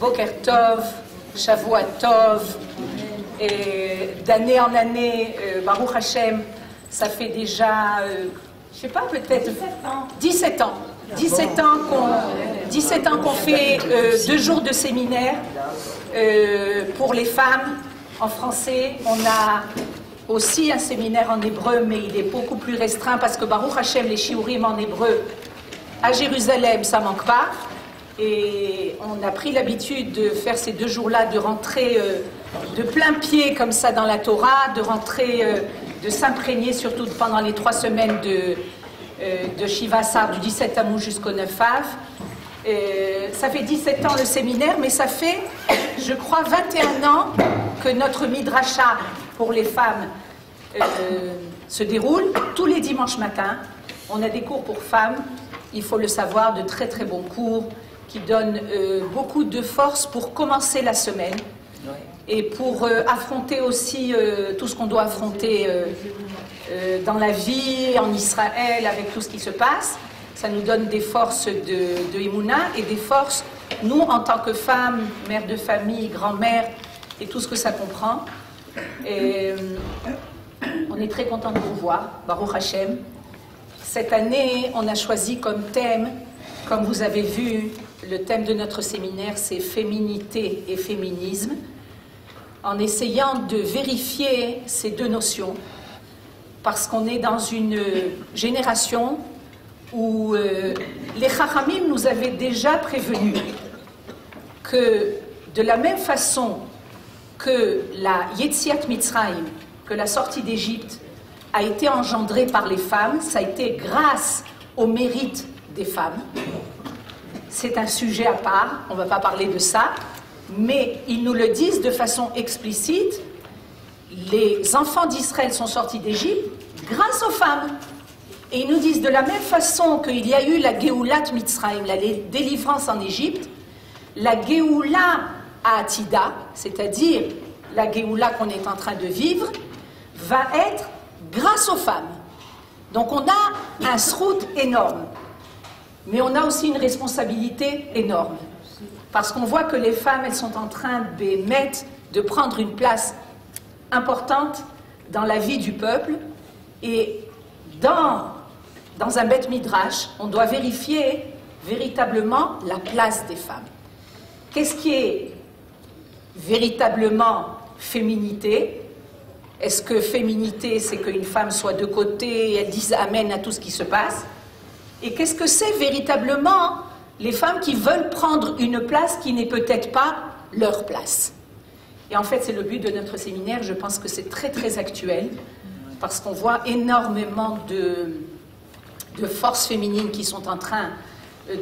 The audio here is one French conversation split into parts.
Boker Tov, Shavua Tov, et d'année en année, Baruch Hashem, ça fait déjà, je sais pas, peut-être 17 ans. 17 ans qu'on fait 2 jours de séminaire pour les femmes en français. On a aussi un séminaire en hébreu, mais il est beaucoup plus restreint parce que Baruch Hashem, les shiurim en hébreu, à Jérusalem, ça manque pas. Et on a pris l'habitude de faire ces 2 jours-là, de rentrer de plein pied comme ça dans la Torah, de rentrer, de s'imprégner surtout pendant les 3 semaines de Shiva Asar, du 17 Tammuz jusqu'au 9 Av. Ça fait 17 ans le séminaire, mais ça fait, je crois, 21 ans que notre midrasha pour les femmes se déroule tous les dimanches matins. On a des cours pour femmes, il faut le savoir, de très très bons cours qui donnent beaucoup de force pour commencer la semaine et pour affronter aussi tout ce qu'on doit affronter dans la vie, en Israël, avec tout ce qui se passe. Ça nous donne des forces de Emouna et des forces, nous, en tant que femmes, mères de famille, grand-mères, et tout ce que ça comprend. Et on est très content de vous voir, Baruch Hashem. Cette année, on a choisi comme thème, comme vous avez vu, le thème de notre séminaire, c'est féminité et féminisme, en essayant de vérifier ces 2 notions, parce qu'on est dans une génération où les Chachamim nous avaient déjà prévenus que de la même façon que la Yetziat Mitzrayim, que la sortie d'Égypte a été engendrée par les femmes, ça a été grâce au mérite des femmes. C'est un sujet à part, on ne va pas parler de ça, mais ils nous le disent de façon explicite. Les enfants d'Israël sont sortis d'Égypte grâce aux femmes. Et ils nous disent de la même façon qu'il y a eu la Geulat Mitzrayim, la délivrance en Égypte, la Geoula à Atida, c'est-à-dire la Geoula qu'on est en train de vivre, va être grâce aux femmes. Donc on a un srout énorme, mais on a aussi une responsabilité énorme. Parce qu'on voit que les femmes, elles sont en train de prendre une place importante dans la vie du peuple. Et dans un Beth Midrash, on doit vérifier véritablement la place des femmes. Qu'est-ce qui est véritablement féminité? Est-ce que féminité, c'est qu'une femme soit de côté et elle dise amen à tout ce qui se passe? Et qu'est-ce que c'est véritablement les femmes qui veulent prendre une place qui n'est peut-être pas leur place? Et en fait, c'est le but de notre séminaire. Je pense que c'est très très actuel parce qu'on voit énormément de forces féminines qui sont en train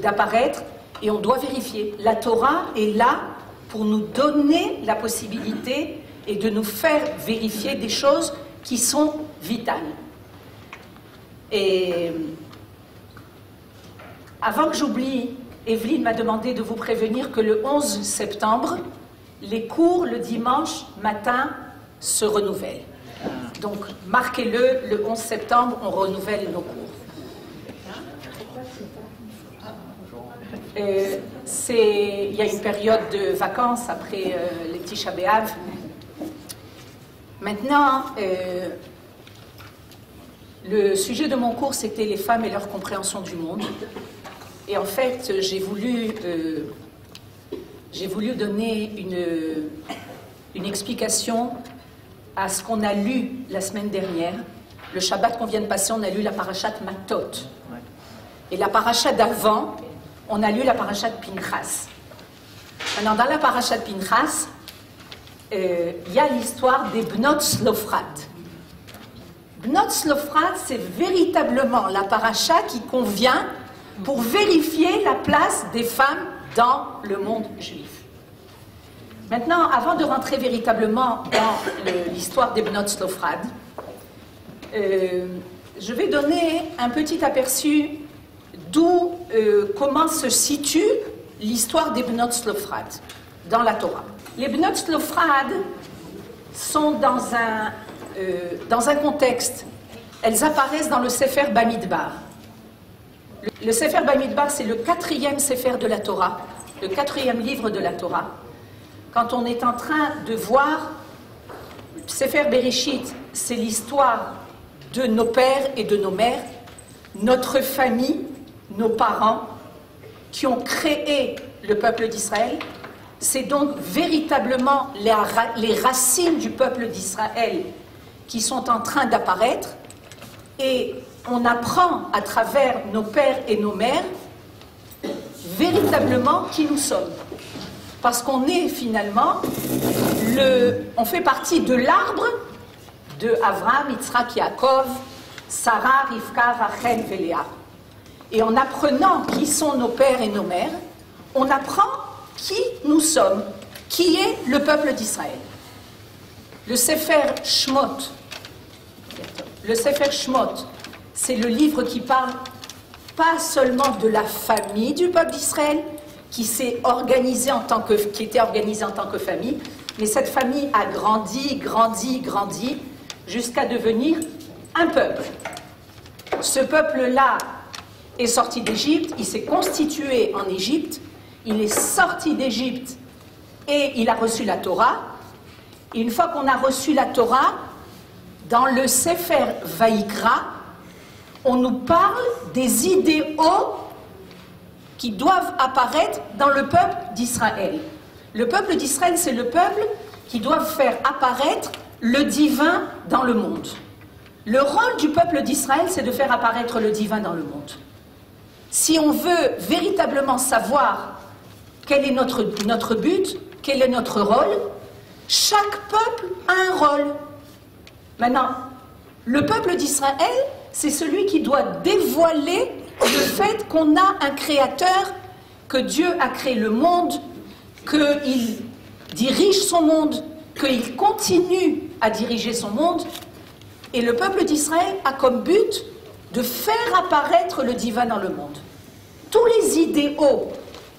d'apparaître et on doit vérifier. La Torah est là pour nous donner la possibilité et de nous faire vérifier des choses qui sont vitales. Et avant que j'oublie, Evelyne m'a demandé de vous prévenir que le 11 septembre, les cours le dimanche matin se renouvellent. Donc, marquez-le, le 11 septembre, on renouvelle nos cours. Il y a une période de vacances après les Tisha B'Av. Maintenant, le sujet de mon cours, c'était les femmes et leur compréhension du monde. Et en fait, j'ai voulu donner une explication à ce qu'on a lu la semaine dernière. Le Shabbat qu'on vient de passer, on a lu la parashat Matot. Et la parashat d'avant, on a lu la parashat Pinchas. Maintenant, dans la parashat Pinchas, il y a l'histoire des Bnot Slofrat. Bnot Slofrat, c'est véritablement la parasha qui convient pour vérifier la place des femmes dans le monde juif. Maintenant, avant de rentrer véritablement dans l'histoire des Bnot Slofrat, je vais donner un petit aperçu comment se situe l'histoire des Bnot Slofrat dans la Torah. Les Bnot Slofrat sont dans un contexte, elles apparaissent dans le Sefer Bamidbar. Le Sefer Bamidbar, c'est le 4e Sefer de la Torah. le 4e livre de la Torah, quand on est en train de voir Sefer Bereshit, c'est l'histoire de nos pères et de nos mères, notre famille, nos parents, qui ont créé le peuple d'Israël. C'est donc véritablement les racines du peuple d'Israël qui sont en train d'apparaître, et on apprend à travers nos pères et nos mères véritablement qui nous sommes. Parce qu'on est finalement, on fait partie de l'arbre de Avraham, Yitzhak, Yaakov, Sarah, Rivka, Rachel et Léa. Et en apprenant qui sont nos pères et nos mères, on apprend qui nous sommes, qui est le peuple d'Israël. Le Sefer Shemot, c'est le livre qui parle pas seulement de la famille du peuple d'Israël, qui était organisée en tant que famille, mais cette famille a grandi, jusqu'à devenir un peuple. Ce peuple-là est sorti d'Égypte, il s'est constitué en Égypte, il est sorti d'Égypte et il a reçu la Torah. Et une fois qu'on a reçu la Torah, dans le Sefer Vaïkra, on nous parle des idéaux qui doivent apparaître dans le peuple d'Israël. Le peuple d'Israël, c'est le peuple qui doit faire apparaître le divin dans le monde. Le rôle du peuple d'Israël, c'est de faire apparaître le divin dans le monde. Si on veut véritablement savoir quel est notre but, quel est notre rôle, chaque peuple a un rôle. Maintenant, le peuple d'Israël, c'est celui qui doit dévoiler le fait qu'on a un créateur, que Dieu a créé le monde, qu'il dirige son monde, qu'il continue à diriger son monde. Et le peuple d'Israël a comme but de faire apparaître le divin dans le monde. Tous les idéaux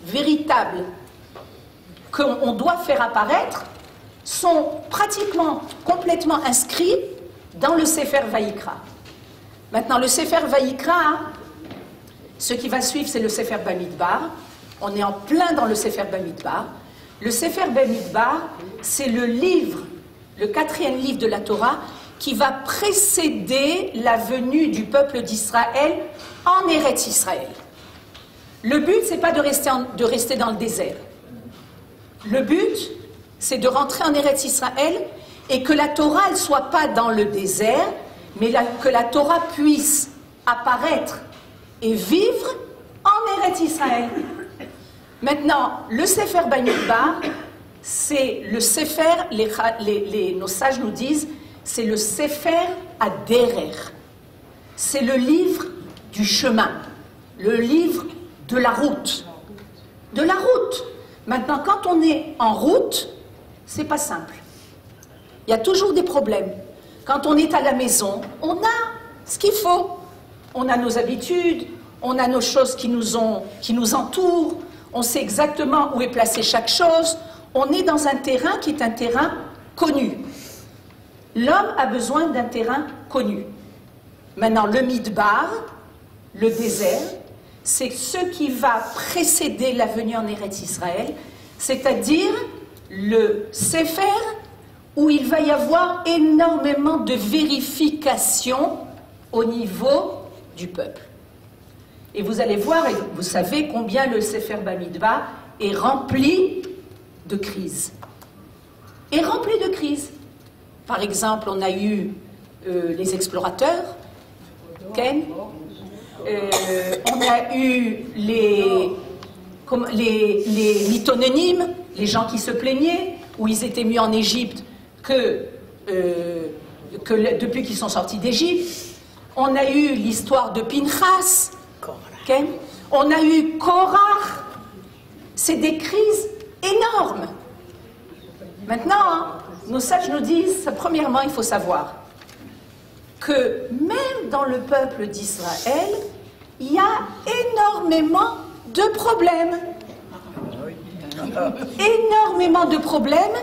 véritables qu'on doit faire apparaître sont pratiquement complètement inscrits dans le Sefer Vaïkra. Maintenant, le Sefer Vaïkra, ce qui va suivre, c'est le Sefer Bamidbar. On est en plein dans le Sefer Bamidbar. Le Sefer Bamidbar, c'est le livre, le 4e livre de la Torah, qui va précéder la venue du peuple d'Israël en Eretz Israël. Le but, c'est pas de rester dans le désert. Le but, c'est de rentrer en Eretz Israël et que la Torah ne soit pas dans le désert, mais que la Torah puisse apparaître et vivre en Eretz Israël. Maintenant, le Sefer Bamidbar, c'est le Sefer, nos sages nous disent, c'est le Sefer Aderer. C'est le livre du chemin, le livre de la route. De la route. Maintenant, quand on est en route, c'est pas simple. Il y a toujours des problèmes. Quand on est à la maison, on a ce qu'il faut. On a nos habitudes, on a nos choses qui nous entourent, on sait exactement où est placée chaque chose. On est dans un terrain qui est un terrain connu. L'homme a besoin d'un terrain connu. Maintenant, le Midbar, le désert, c'est ce qui va précéder la venue en Eretz Israël, c'est-à-dire le Sefer, où il va y avoir énormément de vérifications au niveau du peuple. Et vous allez voir, et vous savez combien le Sefer Bamidbar est rempli de crises. Est rempli de crises. Par exemple, on a eu les explorateurs, Ken, on a eu les mythononymes, les gens qui se plaignaient, où ils étaient mis en Égypte depuis qu'ils sont sortis d'Égypte. On a eu l'histoire de Pinchas, Ken. On a eu Korach. C'est des crises énormes. Maintenant, nos sages nous disent, premièrement, il faut savoir que même dans le peuple d'Israël, il y a énormément de problèmes. Énormément de problèmes,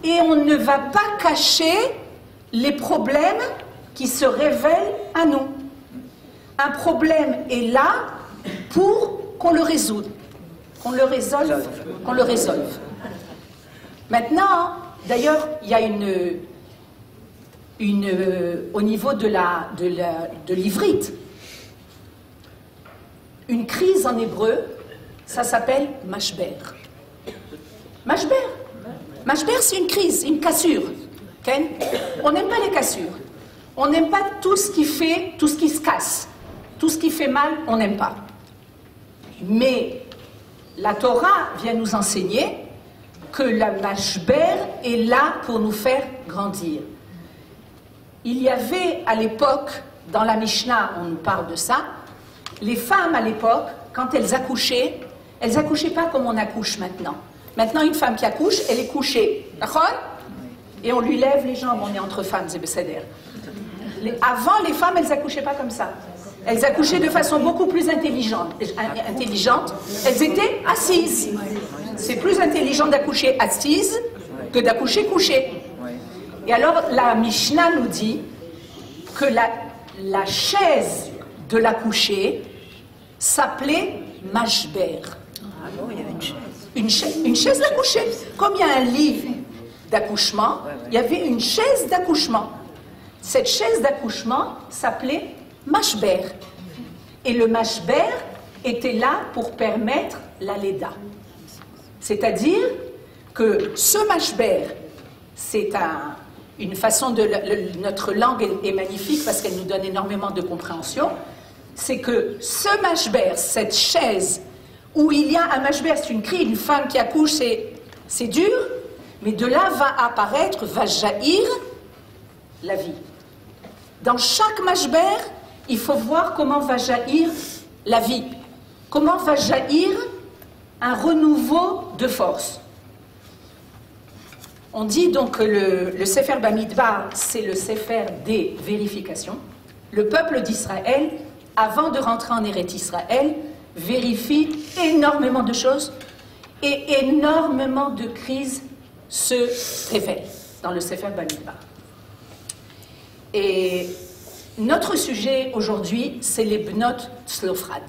et on ne va pas cacher les problèmes qui se révèlent à nous. Un problème est là pour qu'on le résout. qu'on le résolve, qu'on le résolve. Maintenant, d'ailleurs, il y a au niveau de l'ivrite, une crise en hébreu, ça s'appelle mashber. Mashber. Mashber, c'est une crise, une cassure. Okay? On n'aime pas les cassures. On n'aime pas tout ce qui se casse. Tout ce qui fait mal, on n'aime pas. Mais la Torah vient nous enseigner que la mashber est là pour nous faire grandir. Il y avait à l'époque, dans la Mishnah, on nous parle de ça, les femmes à l'époque, quand elles accouchaient pas comme on accouche maintenant. Maintenant, une femme qui accouche, elle est couchée. D'accord ? Et on lui lève les jambes, on est entre femmes, c'est besséder. Avant, les femmes, elles accouchaient pas comme ça. Elles accouchaient de façon beaucoup plus intelligente. Elles étaient assises. C'est plus intelligent d'accoucher assise que d'accoucher couchée. Et alors, la Mishnah nous dit que la chaise de l'accoucher s'appelait mashber. Ah bon, il y avait une chaise. Une chaise d'accoucher. Comme il y a un lit d'accouchement, il y avait une chaise d'accouchement. Cette chaise d'accouchement s'appelait mashber. Et le mashber était là pour permettre la leda. C'est-à-dire que ce mashber, c'est une façon de... notre langue est magnifique parce qu'elle nous donne énormément de compréhension. C'est que ce mashber, cette chaise, où il y a un mashber, c'est une femme qui accouche, c'est dur, mais de là va apparaître, va jaillir la vie. Dans chaque mashber, il faut voir comment va jaillir la vie. Comment va jaillir un renouveau de force. On dit donc que le Sefer Bamidbar, c'est le Sefer des vérifications. Le peuple d'Israël, avant de rentrer en Eretz Israël, vérifie énormément de choses et énormément de crises se révèlent dans le Sefer Bamidbar. Et notre sujet aujourd'hui, c'est les Bnot Tzlofrad.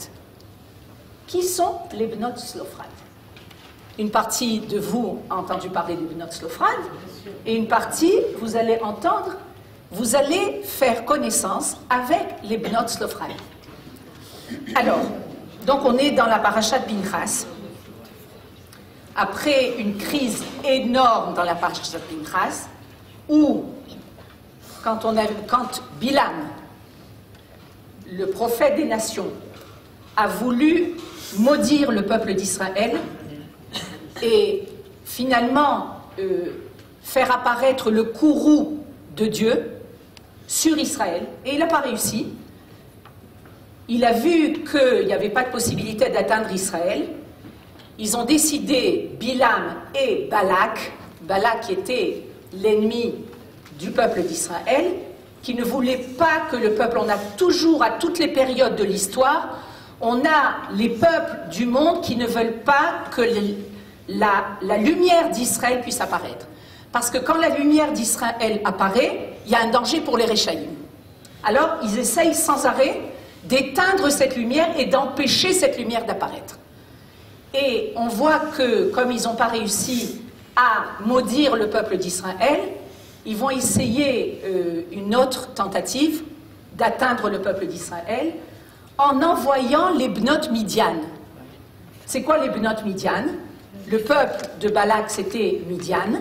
Qui sont les Bnot Tzlofrad? Une partie de vous a entendu parler des Bnot Tzlofrad, et une partie, vous allez entendre, vous allez faire connaissance avec les Bnot Tzlofrad. Alors, donc on est dans la paracha de Pinchas. Après une crise énorme dans la paracha de Pinchas, où quand Bilam, le prophète des nations, a voulu maudire le peuple d'Israël et finalement faire apparaître le courroux de Dieu sur Israël, et il n'a pas réussi. Il a vu qu'il n'y avait pas de possibilité d'atteindre Israël. Ils ont décidé, Bilam et Balak, Balak qui était l'ennemi du peuple d'Israël, qui ne voulait pas que le peuple, on a toujours, à toutes les périodes de l'histoire, on a les peuples du monde qui ne veulent pas que la lumière d'Israël puisse apparaître. Parce que quand la lumière d'Israël apparaît, il y a un danger pour les Réchaïm. Alors, ils essayent sans arrêt d'éteindre cette lumière et d'empêcher cette lumière d'apparaître. Et on voit que, comme ils n'ont pas réussi à maudire le peuple d'Israël, ils vont essayer une autre tentative d'atteindre le peuple d'Israël en envoyant les Bnot Midian. C'est quoi les Bnot Midian? Le peuple de Balak, c'était Midian.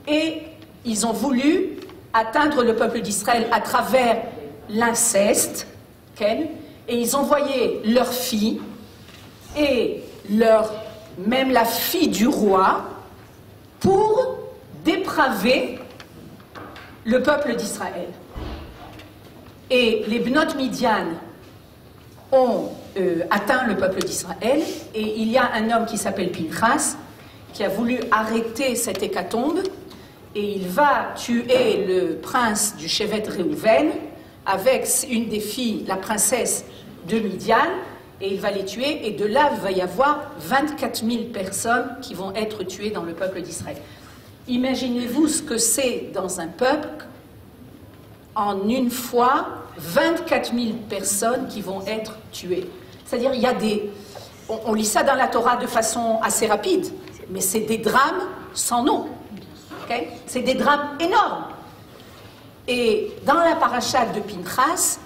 Et ils ont voulu atteindre le peuple d'Israël à travers l'inceste, et ils envoyaient leurs filles et même la fille du roi pour dépraver le peuple d'Israël. Et les Bnot Midian ont atteint le peuple d'Israël, et il y a un homme qui s'appelle Pinchas qui a voulu arrêter cette hécatombe, et il va tuer le prince du Shevet Réhouven avec une des filles, la princesse de Midian, et il va les tuer, et de là il va y avoir 24 000 personnes qui vont être tuées dans le peuple d'Israël. Imaginez-vous ce que c'est dans un peuple, en une fois, 24 000 personnes qui vont être tuées. C'est-à-dire, il y a on lit ça dans la Torah de façon assez rapide, mais c'est des drames sans nom. Okay? C'est des drames énormes. Et dans la paracha de Pinchas,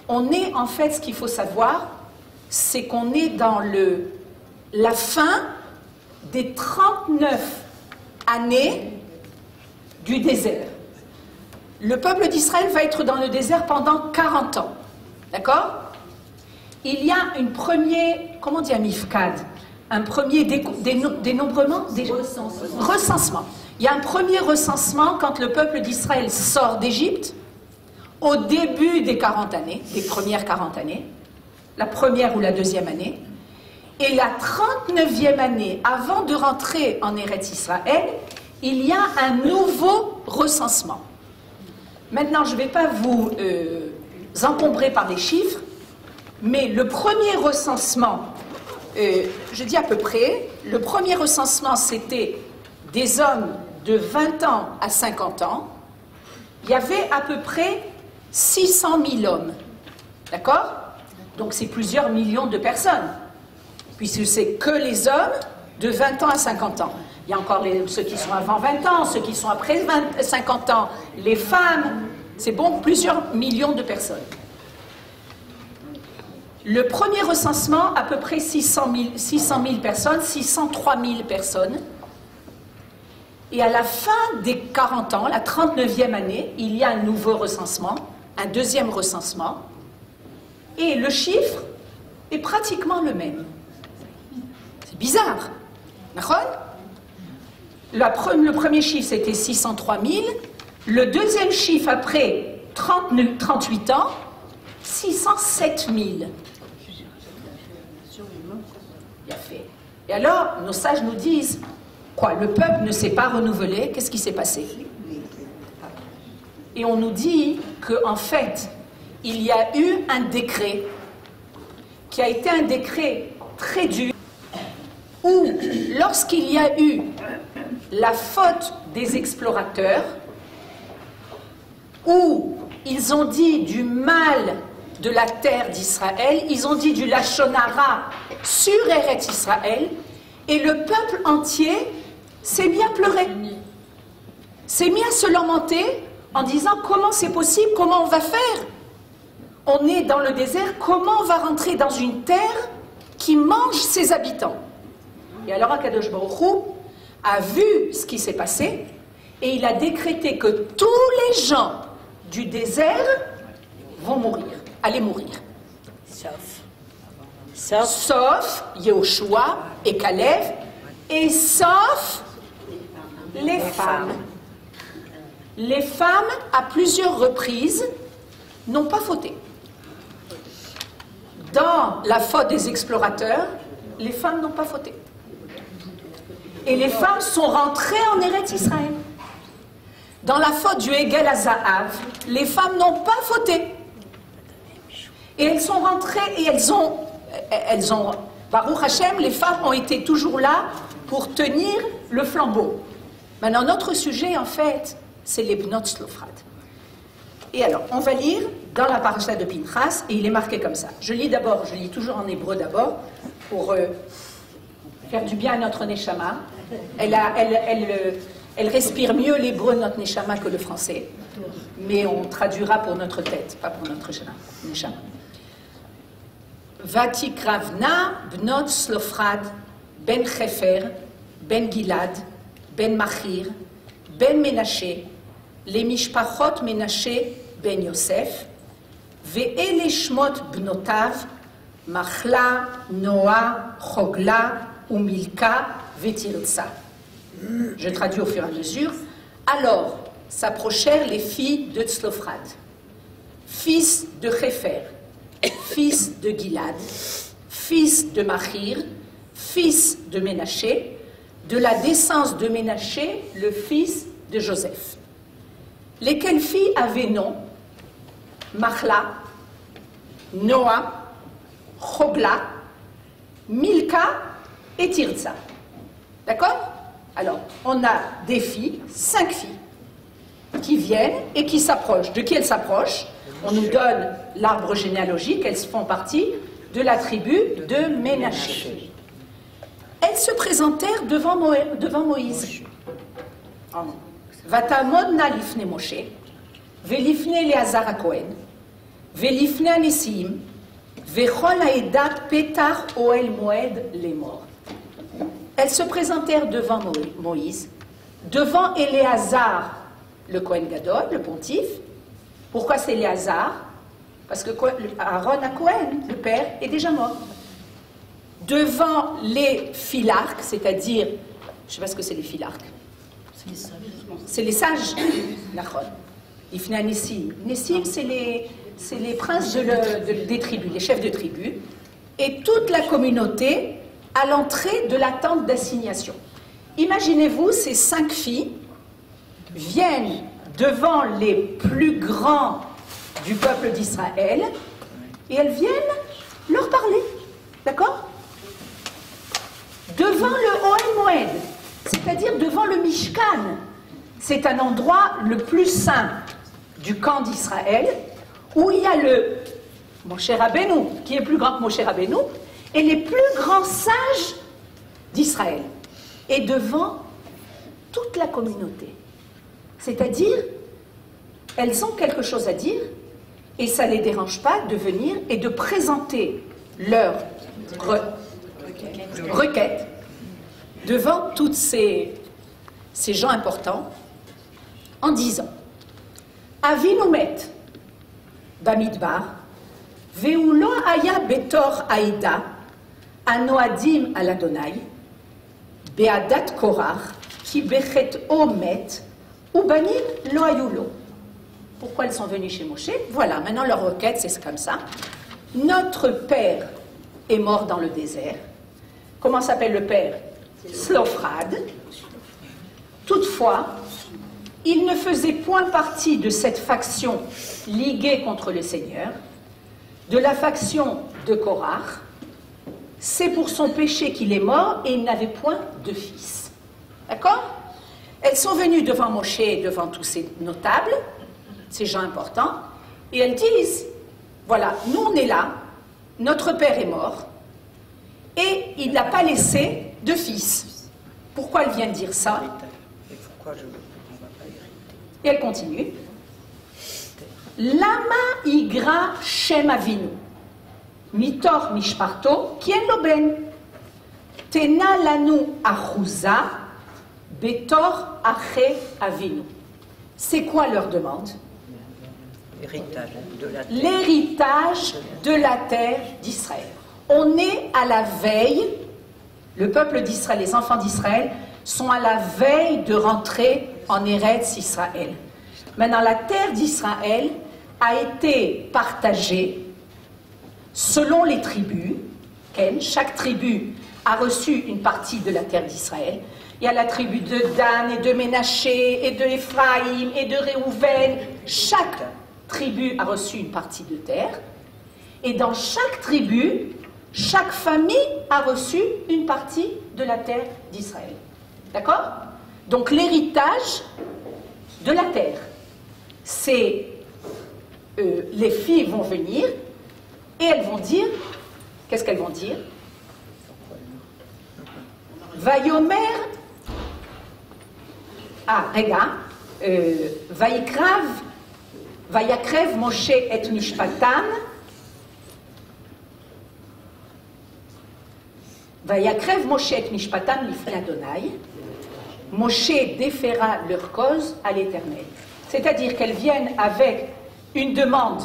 on est en fait, ce qu'il faut savoir, c'est qu'on est dans la fin des 39 années du désert. Le peuple d'Israël va être dans le désert pendant 40 ans. D'accord? Il y a une première, comment on dit un mifkad? Un premier dénombrement? Recensement. Il y a un premier recensement quand le peuple d'Israël sort d'Égypte, au début des 40 années, des premières 40 années, la première ou la deuxième année, et la 39e année, avant de rentrer en Eretz Israël, il y a un nouveau recensement. Maintenant, je ne vais pas vous encombrer par les chiffres, mais le premier recensement, je dis à peu près, le premier recensement, c'était des hommes de 20 ans à 50 ans. Il y avait à peu près 600 000 hommes. D'accord? Donc c'est plusieurs millions de personnes, puisque c'est que les hommes de 20 ans à 50 ans. Il y a encore ceux qui sont avant 20 ans, ceux qui sont après 50 ans, les femmes, c'est bon, plusieurs millions de personnes. Le premier recensement, à peu près 600 000 personnes, 603 000 personnes. Et à la fin des 40 ans, la 39e année, il y a un nouveau recensement, un deuxième recensement, et le chiffre est pratiquement le même. C'est bizarre. Le premier chiffre, c'était 603 000. Le deuxième chiffre, après 38 ans, 607 000. Bien fait. Et alors, nos sages nous disent, quoi, le peuple ne s'est pas renouvelé, qu'est-ce qui s'est passé? Et on nous dit qu'en fait, il y a eu un décret, qui a été un décret très dur, où, lorsqu'il y a eu la faute des explorateurs, où ils ont dit du mal de la terre d'Israël, ils ont dit du Lachon Hara sur Eretz Israël, et le peuple entier s'est mis à pleurer, s'est mis à se lamenter en disant comment c'est possible, comment on va faire? On est dans le désert, comment on va rentrer dans une terre qui mange ses habitants? Et alors Akadosh Baruch Hu a vu ce qui s'est passé et il a décrété que tous les gens du désert vont mourir, allaient mourir. Sauf Yehoshua et Caleb, et sauf les femmes. Les femmes, à plusieurs reprises, n'ont pas fauté. Dans la faute des explorateurs, les femmes n'ont pas fauté. Et les femmes sont rentrées en Eretz Israël. Dans la faute du Hegel HaZahav, les femmes n'ont pas fauté. Et elles sont rentrées et elles ont Baruch Hashem, les femmes ont été toujours là pour tenir le flambeau. Maintenant, notre sujet, en fait, c'est les Bnot Tzlofchad. Et alors, on va lire dans la paracha de Pinchas, et il est marqué comme ça. Je lis toujours en hébreu d'abord, pour faire du bien à notre Neshama. Elle respire mieux l'hébreu, notre Neshama, que le français. Mais on traduira pour notre tête, pas pour notre Neshama. Vatikravna bnot Tzlofchad ben Chefer, ben Gilad, ben Machir, ben Menashe, les Mishpachot Menashe ben Yosef, ve'ele shmot bnotav, Machla, Noah, Chogla, Umilka, Vetirtsa. Je traduis au fur et à mesure. Alors s'approchèrent les filles de Tzlofchad, fils de Chefer, fils de Gilad, fils de Machir, fils de Ménaché, de la descendance de Ménaché, le fils de Joseph. Lesquelles filles avaient nom? Machla, Noah, Chogla, Milka et Tirtsa. D'accord? Alors, on a des filles, 5 filles, qui viennent et qui s'approchent. De qui elles s'approchent? On nous donne l'arbre généalogique, elles font partie de la tribu de Ménaché. Elles se présentèrent devant Moïse. Vatamod na lifne Moshe, velifne Eleazar HaKohen, velifne Anesim, vechol haedat petach oel moed lemor. Elles se présentèrent devant Moïse, devant Éléazar, le Kohen Gadol, le pontife. Pourquoi c'est Éléazar? Parce que Aaron HaKohen, le père, est déjà mort. Devant les philarques, c'est-à-dire, je ne sais pas ce que c'est les philarques. C'est les sages. Ifna Nessim. Nessim, c'est les princes des tribus, les chefs de tribus. Et toute la communauté à l'entrée de la tente d'assignation. Imaginez-vous, ces 5 filles viennent devant les plus grands du peuple d'Israël et elles viennent leur parler. D'accord? Devant le Ohel Moed, c'est-à-dire devant le Mishkan. C'est un endroit le plus saint du camp d'Israël où il y a le Moshe Rabbeinu, qui est plus grand que Moshe Rabbeinu, et les plus grands sages d'Israël. Et devant toute la communauté. C'est-à-dire, elles ont quelque chose à dire et ça ne les dérange pas de venir et de présenter leur requête devant tous ces gens importants en disant Avinu met bamidbar ve'u lo haya betor aïda anoadim al Adonai be'adat korach ki bechet omet ubanim lo hayulo. Pourquoi elles sont venues chez Moshe? Voilà, maintenant leur requête, c'est comme ça. Notre père est mort dans le désert. Comment s'appelle le père? Slofrad. Toutefois, il ne faisait point partie de cette faction liguée contre le Seigneur, de la faction de Korach. C'est pour son péché qu'il est mort et il n'avait point de fils. D'accord? Elles sont venues devant Moshe et devant tous ces notables, ces gens importants, et elles disent, voilà, nous on est là, notre père est mort, et il n'a pas laissé de fils. Pourquoi elles viennent dire ça? Et elle continue. Lama igra shem avinu, mitor mishparto, kien lo ben, tena lanu achuza, betor ache avinu. C'est quoi leur demande? L'héritage de la terre d'Israël. On est à la veille, le peuple d'Israël, les enfants d'Israël, sont à la veille de rentrer en Eretz Israël. Maintenant, la terre d'Israël a été partagée selon les tribus. Chaque tribu a reçu une partie de la terre d'Israël. Il y a la tribu de Dan et de Ménaché et de Éphraïm et de Réhouven. Chaque tribu a reçu une partie de terre. Et dans chaque tribu, chaque famille a reçu une partie de la terre d'Israël. D'accord? Donc l'héritage de la terre, c'est les filles vont venir et elles vont dire, qu'est-ce qu'elles vont dire? Vayomer, Vayakrev Moshe et Mishpatan, Vayakrev Moshe et Mishpatan l'ifne Adonai. Moshe déféra leur cause à l'Éternel. C'est-à-dire qu'elles viennent avec une demande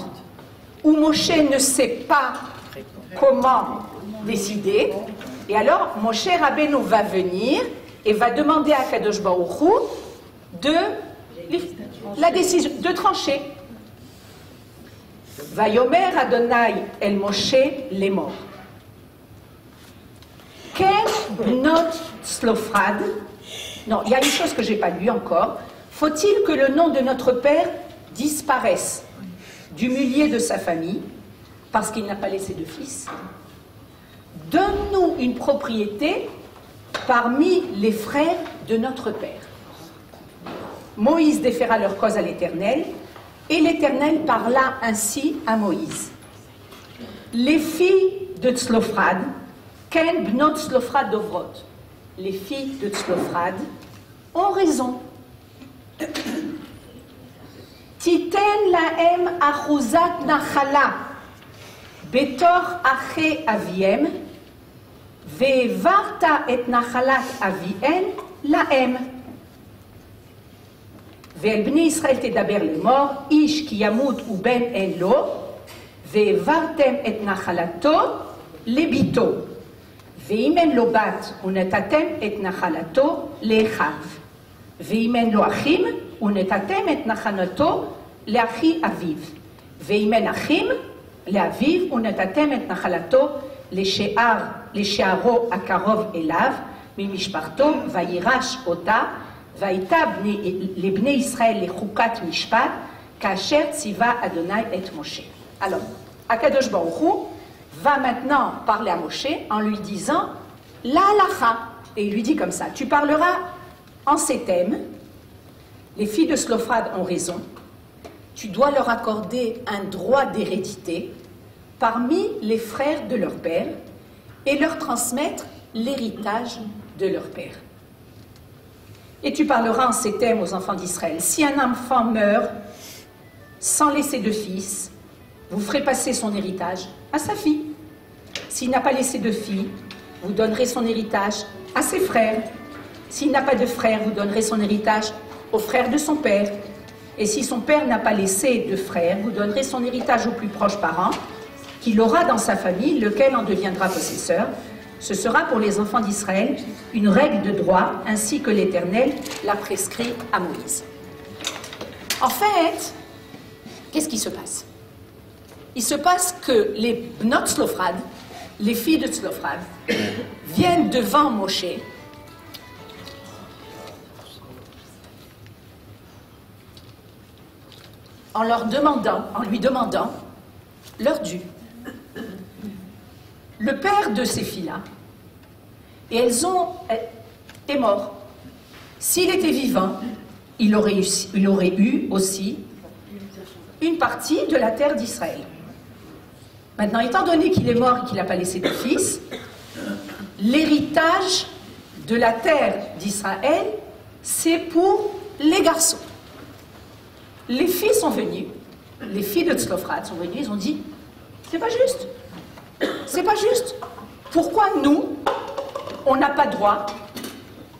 où Moshe ne sait pas comment décider. Et alors, Moshe Rabbeinu va venir et va demander à Kadosh Baruch Hu la décision, de trancher. Vayomer Adonai el Moshe lemor. Ken bnot Slofrad. Non, il y a une chose que je n'ai pas lue encore. Faut-il que le nom de notre père disparaisse du milieu de sa famille parce qu'il n'a pas laissé de fils? Donne-nous une propriété parmi les frères de notre père. Moïse déféra leur cause à l'Éternel, et l'Éternel parla ainsi à Moïse. Les filles de Tzlofrad, Ken bnot Tzlofrad dovrot. Les filles de Tzlofrad ont raison. Titen laem achuzat nachala, betor ache aviem, ve'varta et nachalat avien laem. Ve'el bnei Israël tedaber lemor, ish ki yamut u ben en lo, ve'vartem et nachalato lebito. Ve'imen lo bat unetatem et nachalato lechav. Ve'imen lo achim unetatem et nachalato leachi aviv. Ve'imen achim leaviv unetatem et nachalato לשערו הקרוב אליו, ממשפחתו, וירש אותה, והייתה לבני ישראל לחוקת משפט, כאשר ציווה אדוני את משה. Alors, Akadosh Baruch Hu va maintenant parler à Moshe en lui disant la halacha. Et il lui dit comme ça, tu parleras en ces thèmes, les filles de Tzlofrad ont raison, tu dois leur accorder un droit d'hérédité parmi les frères de leur père et leur transmettre l'héritage de leur père. Et tu parleras en ces thèmes aux enfants d'Israël. Si un enfant meurt sans laisser de fils, vous ferez passer son héritage à sa fille. S'il n'a pas laissé de fille, vous donnerez son héritage à ses frères. S'il n'a pas de frère, vous donnerez son héritage aux frères de son père. Et si son père n'a pas laissé de frère, vous donnerez son héritage aux plus proches parents, qu'il aura dans sa famille, lequel en deviendra possesseur. Ce sera pour les enfants d'Israël une règle de droit, ainsi que l'Éternel l'a prescrit à Moïse. En fait, qu'est-ce qui se passe? Il se passe que les bnot Tzlofrad, les filles de Tzlofrad, viennent devant Moshe en lui demandant leur dû. Le père de ces filles-là, est mort. S'il était vivant, il aurait eu aussi une partie de la terre d'Israël. Maintenant, étant donné qu'il est mort et qu'il n'a pas laissé de fils, l'héritage de la terre d'Israël, c'est pour les garçons. Les filles sont venues, les filles de Tzlofrad sont venues, ils ont dit, c'est pas juste. C'est pas juste. Pourquoi nous, on n'a pas droit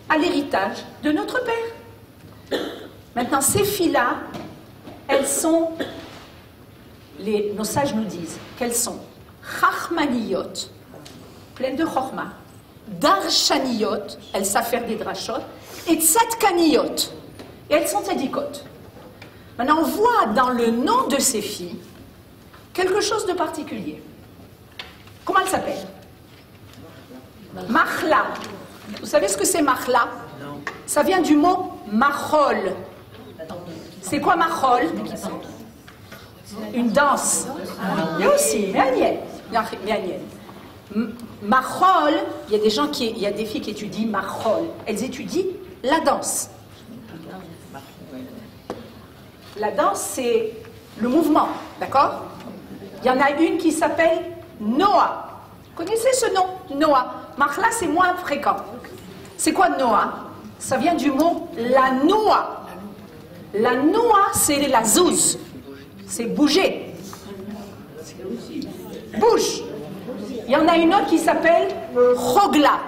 à l'héritage de notre père? Maintenant, ces filles-là, elles sont, nos sages nous disent qu'elles sont chachmaniyot, pleines de chorma, darshaniyot, elles savent faire des drachot, et tzadkaniyot, et elles sont tzadikot. Maintenant, on voit dans le nom de ces filles quelque chose de particulier. Comment elle s'appelle? Machla. Vous savez ce que c'est Machla? Ça vient du mot machol. C'est quoi machol? Une danse. Il y a aussi, machol, il y a des filles qui étudient machol. Elles étudient la danse. La danse, c'est le mouvement, d'accord? Il y en a une qui s'appelle Noah. Vous connaissez ce nom? Noah. Machla, c'est moins fréquent. C'est quoi Noah? Ça vient du mot la noix. La noix, c'est la zouz. C'est bouger. Bouge. Il y en a une autre qui s'appelle Chogla.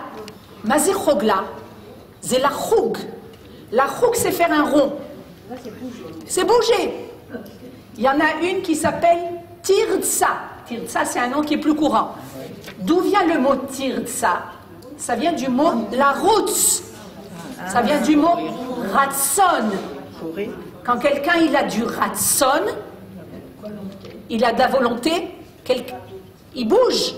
Mazé Chogla. C'est la choug. La choug, c'est faire un rond. C'est bouger. Il y en a une qui s'appelle Tirtsa. Tirtsa, c'est un nom qui est plus courant. D'où vient le mot Tirtsa? Ça vient du mot la route. Ça vient du mot ratson. Quand quelqu'un il a du ratson, il a de la volonté, il bouge.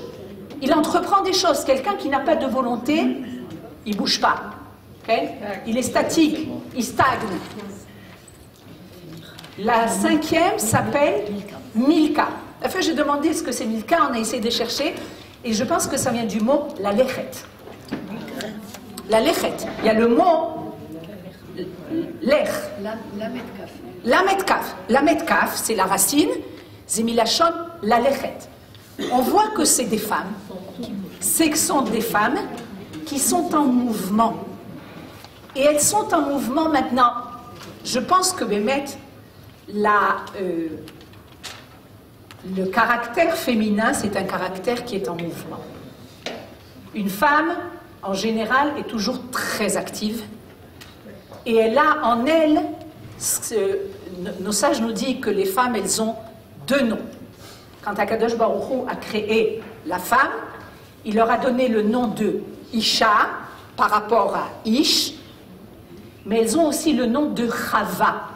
Il entreprend des choses. Quelqu'un qui n'a pas de volonté, il ne bouge pas. Okay? Il est statique, il stagne. La cinquième s'appelle Milka. Enfin, j'ai demandé ce que c'est Milka, on a essayé de chercher, et je pense que ça vient du mot la lechet. La lechet. Il y a le mot lech. La metkaf. La metkaf, c'est la racine. Zemilachon, la lechet. on voit que c'est des femmes, c'est que sont des femmes qui sont en mouvement. Et elles sont en mouvement maintenant. Je pense que Bémet, le caractère féminin, c'est un caractère qui est en mouvement. Une femme, en général, est toujours très active. Et elle a en elle, nos sages nous disent que les femmes, elles ont deux noms. Quand Akadosh Baruch Hu a créé la femme, il leur a donné le nom de Isha, par rapport à Ish, mais elles ont aussi le nom de Chava.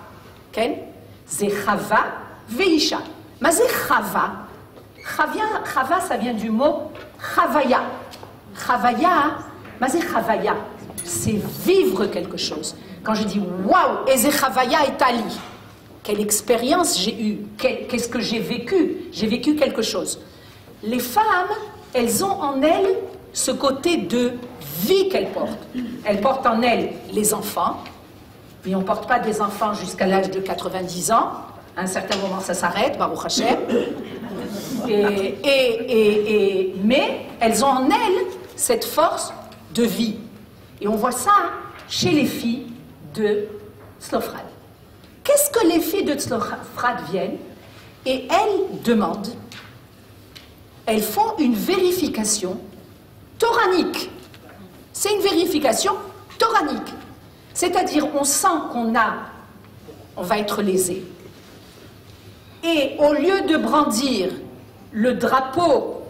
Okay? C'est Chava veisha. Mais c'est Chava. Chava, ça vient du mot Chavaya. Chavaya, mais c'est Chavaya. C'est vivre quelque chose. Quand je dis waouh, et c'est Chavaya et Tali. Quelle expérience j'ai eue, qu'est-ce que j'ai vécu? J'ai vécu quelque chose. Les femmes, elles ont en elles ce côté de vie qu'elles portent. Elles portent en elles les enfants, mais on ne porte pas des enfants jusqu'à l'âge de 90 ans. À un certain moment, ça s'arrête, Baruch Hashem. Mais elles ont en elles cette force de vie. Et on voit ça chez les filles de Tzlofrad. Qu'est-ce que les filles de Tzlofrad viennent? Et elles demandent, elles font une vérification toranique. C'est une vérification toranique. C'est-à-dire, on sent on va être lésé. Et au lieu de brandir le drapeau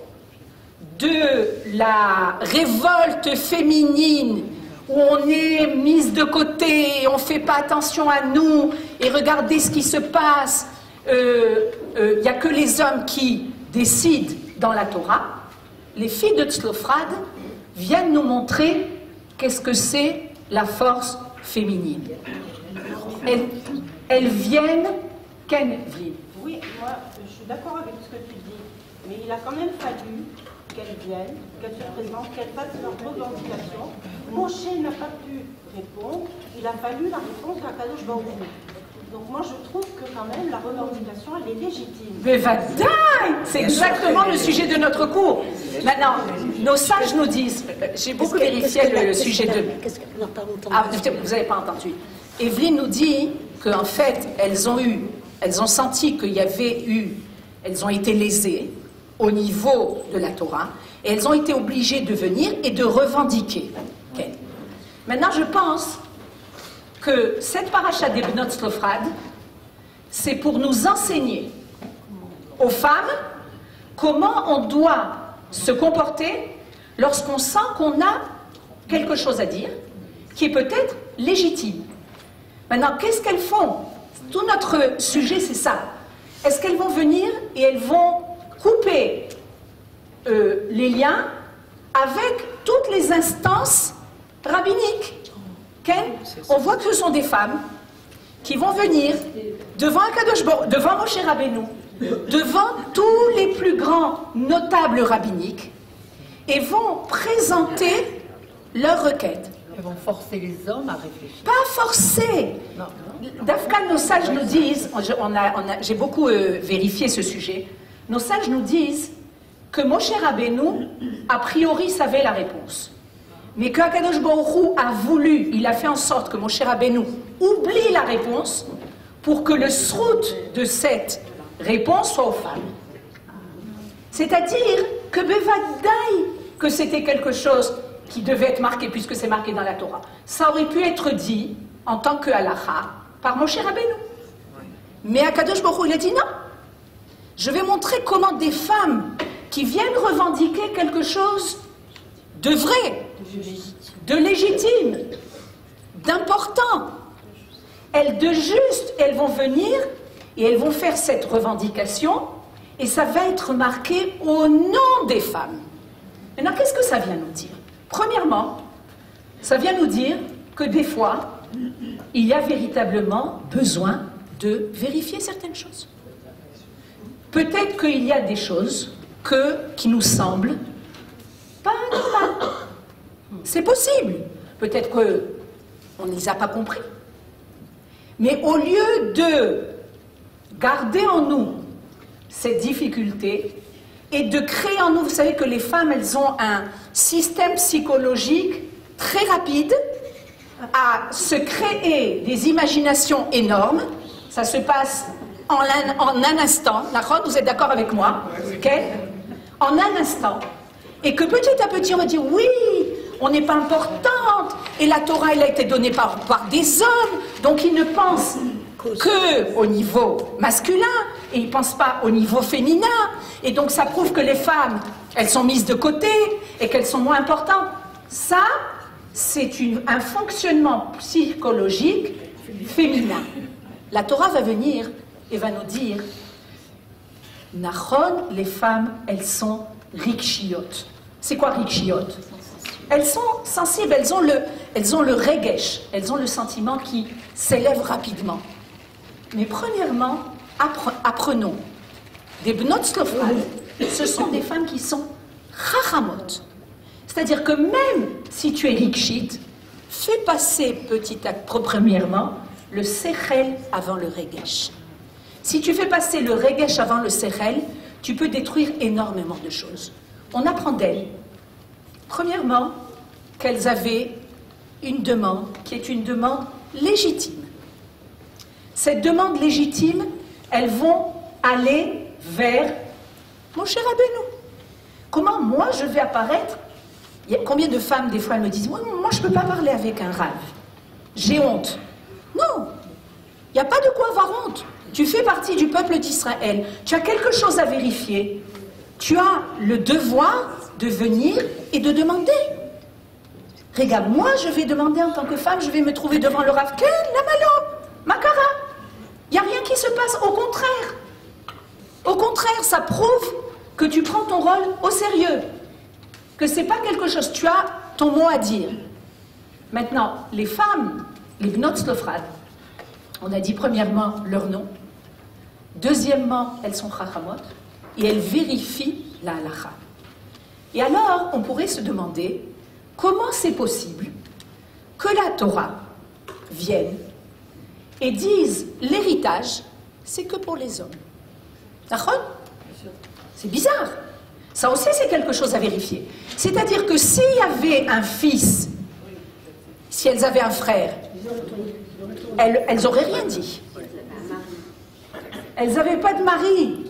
de la révolte féminine, où on est mise de côté, et on ne fait pas attention à nous, et regardez ce qui se passe, il n'y a que les hommes qui décident dans la Torah. Les filles de Tzlofrad viennent nous montrer qu'est-ce que c'est la force féminine. Elles viennent... Oui, moi, je suis d'accord avec ce que tu dis, mais il a quand même fallu qu'elles viennent, qu'elles se présentent, qu'elles fassent leur revendication. Moshe n'a pas pu répondre, il a fallu la réponse d'Akadosh Baruch Hu. Donc moi, je trouve que quand même, la revendication, elle est légitime. Mais c'est exactement le sujet de notre cours. Maintenant, nos sages nous disent, j'ai beaucoup vérifié le sujet de... vous n'avez pas entendu. Evelyne nous dit qu'en fait, elles ont senti qu'il y avait elles ont été lésées au niveau de la Torah, et elles ont été obligées de venir et de revendiquer. Okay. Maintenant, je pense que cette paracha des Bnot Tzlofrad, c'est pour nous enseigner aux femmes comment on doit se comporter lorsqu'on sent qu'on a quelque chose à dire qui est peut-être légitime. Maintenant, qu'est-ce qu'elles font? Tout notre sujet, c'est ça. Est-ce qu'elles vont venir et elles vont couper les liens avec toutes les instances rabbiniques? On voit que ce sont des femmes qui vont venir devant Akadosh Baruch Hu, devant Moshe Rabbeinu, devant tous les plus grands notables rabbiniques, et vont présenter leurs requêtes. Elles vont forcer les hommes à réfléchir. Pas forcer. D'Afka, nos sages nous disent, j'ai beaucoup vérifié ce sujet, nos sages nous disent que Moshe Rabbeinu, a priori, savait la réponse. Mais que Akadosh Baruch Hu a voulu, il a fait en sorte que Moshe Rabbeinu oublie la réponse pour que le srout de cette réponse soit aux femmes. C'est-à-dire que Bevadaï, que c'était quelque chose qui devait être marqué, puisque c'est marqué dans la Torah. Ça aurait pu être dit, en tant que halakha, par Moshe Rabbeinu. Mais Akadosh Baruch Hu, il a dit non. Je vais montrer comment des femmes qui viennent revendiquer quelque chose de vrai, de légitime, d'important, elles vont venir et elles vont faire cette revendication et ça va être marqué au nom des femmes. Maintenant, qu'est-ce que ça vient nous dire? Premièrement, ça vient nous dire que des fois, il y a véritablement besoin de vérifier certaines choses. Peut-être qu'il y a des choses qui nous semblent pas normales. C'est possible. Peut-être qu'on ne les a pas compris. Mais au lieu de garder en nous cette difficulté, et de créer en nous, vous savez que les femmes, elles ont un système psychologique très rapide à se créer des imaginations énormes. Ça se passe en un instant. Vous êtes d'accord avec moi? Okay? En un instant. Et que petit à petit, on va dire, oui, on n'est pas importante. Et la Torah, elle a été donnée par des hommes. Donc, ils ne pensent qu'au niveau masculin. Et ils ne pensent pas au niveau féminin. Et donc, ça prouve que les femmes, elles sont mises de côté et qu'elles sont moins importantes. Ça, c'est un fonctionnement psychologique féminin. La Torah va venir et va nous dire, Nachon, les femmes, elles sont rikshiyot. C'est quoi rikshiyot? Elles sont sensibles, elles ont le regesh, elles ont le sentiment qui s'élève rapidement. Mais premièrement, apprenons. Des bnot tzlofrad, ce sont des femmes qui sont chachamot. C'est-à-dire que même si tu es rikshit, fais passer premièrement le sechel avant le regesh. Si tu fais passer le regesh avant le sechel, tu peux détruire énormément de choses. On apprend d'elles, premièrement, qu'elles avaient une demande qui est une demande légitime. Cette demande légitime, elles vont aller vers Moshe Rabbeinu. Comment moi je vais apparaître? Il y a combien de femmes, des fois, elles me disent, moi je ne peux pas parler avec un rave. J'ai honte. Non, il n'y a pas de quoi avoir honte. Tu fais partie du peuple d'Israël. Tu as quelque chose à vérifier. Tu as le devoir de venir et de demander. Regarde, moi je vais demander en tant que femme, je vais me trouver devant le Rav. Ken, la malo, makara. Il n'y a rien qui se passe, au contraire. Au contraire, ça prouve que tu prends ton rôle au sérieux. Que ce n'est pas quelque chose, tu as ton mot à dire. Maintenant, les femmes, les bnot tzlofrad, on a dit premièrement leur nom. Deuxièmement, elles sont chachamot et elles vérifient la halacha. Et alors, on pourrait se demander comment c'est possible que la Torah vienne et dise l'héritage, c'est que pour les hommes. D'accord? C'est bizarre. Ça aussi, c'est quelque chose à vérifier. C'est-à-dire que s'il y avait un fils, si elles avaient un frère, elles n'auraient rien dit. Elles n'avaient pas de mari.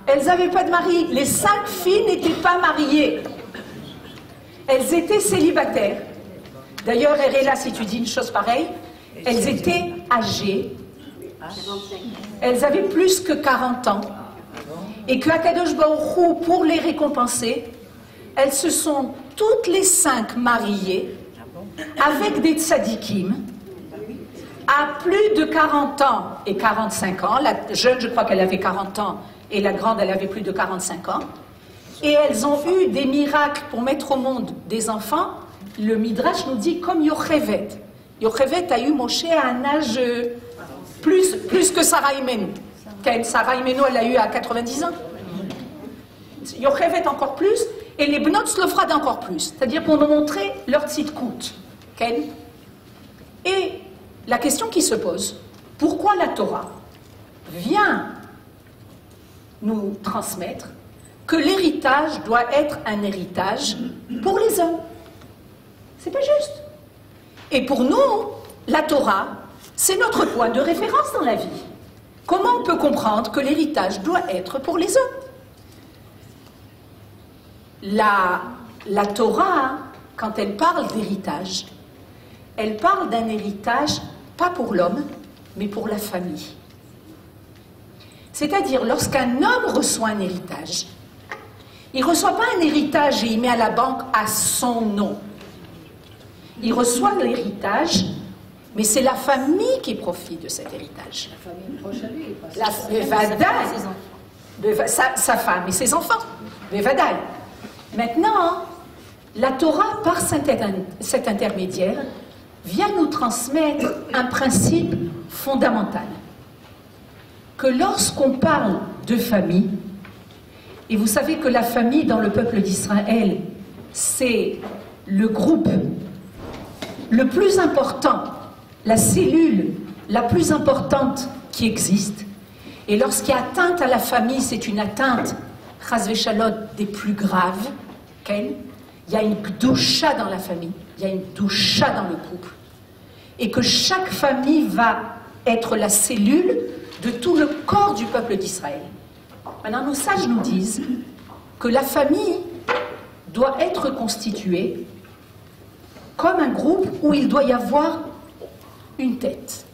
Elles n'avaient pas de mari. Les 5 filles n'étaient pas mariées. Elles étaient célibataires. D'ailleurs, Erela, si tu dis une chose pareille, elles étaient âgées. Elles avaient plus que 40 ans. Et que Akadosh Baruch Hu, pour les récompenser, elles se sont toutes les 5 mariées avec des tzadikim à plus de 40 ans et 45 ans. La jeune, je crois qu'elle avait 40 ans, et la grande, elle avait plus de 45 ans. Et elles ont eu des miracles pour mettre au monde des enfants. Le Midrash nous dit comme Yochevet. Yochevet a eu Moshe à un âge plus que Sarah Imenu. Sarah Imenu, elle l'a eu à 90 ans. Yochevet encore plus, et les Bnot Tzlofrad encore plus. C'est-à-dire pour nous montrer leur tzidkout. Et la question qui se pose, pourquoi la Torah vient nous transmettre que l'héritage doit être un héritage pour les hommes? C'est pas juste. Et pour nous, la Torah, c'est notre point de référence dans la vie. Comment on peut comprendre que l'héritage doit être pour les hommes? La Torah, quand elle parle d'héritage, elle parle d'un héritage pas pour l'homme, mais pour la famille. C'est-à-dire, lorsqu'un homme reçoit un héritage, il ne reçoit pas un héritage et il met à la banque à son nom. Il reçoit l'héritage, mais c'est la famille qui profite de cet héritage. La famille proche à lui. Sa femme et ses enfants. Bevadaï. Maintenant, la Torah, par cet intermédiaire, vient nous transmettre un principe fondamental. Que lorsqu'on parle de famille, et vous savez que la famille dans le peuple d'Israël, c'est le groupe le plus important, la cellule la plus importante qui existe. Et lorsqu'il y a atteinte à la famille, c'est une atteinte chas v'shalot, des plus graves, il y a une gdusha dans la famille, il y a une doucha dans le couple, et que chaque famille va être la cellule de tout le corps du peuple d'Israël. Maintenant, nos sages nous disent que la famille doit être constituée comme un groupe où il doit y avoir une tête.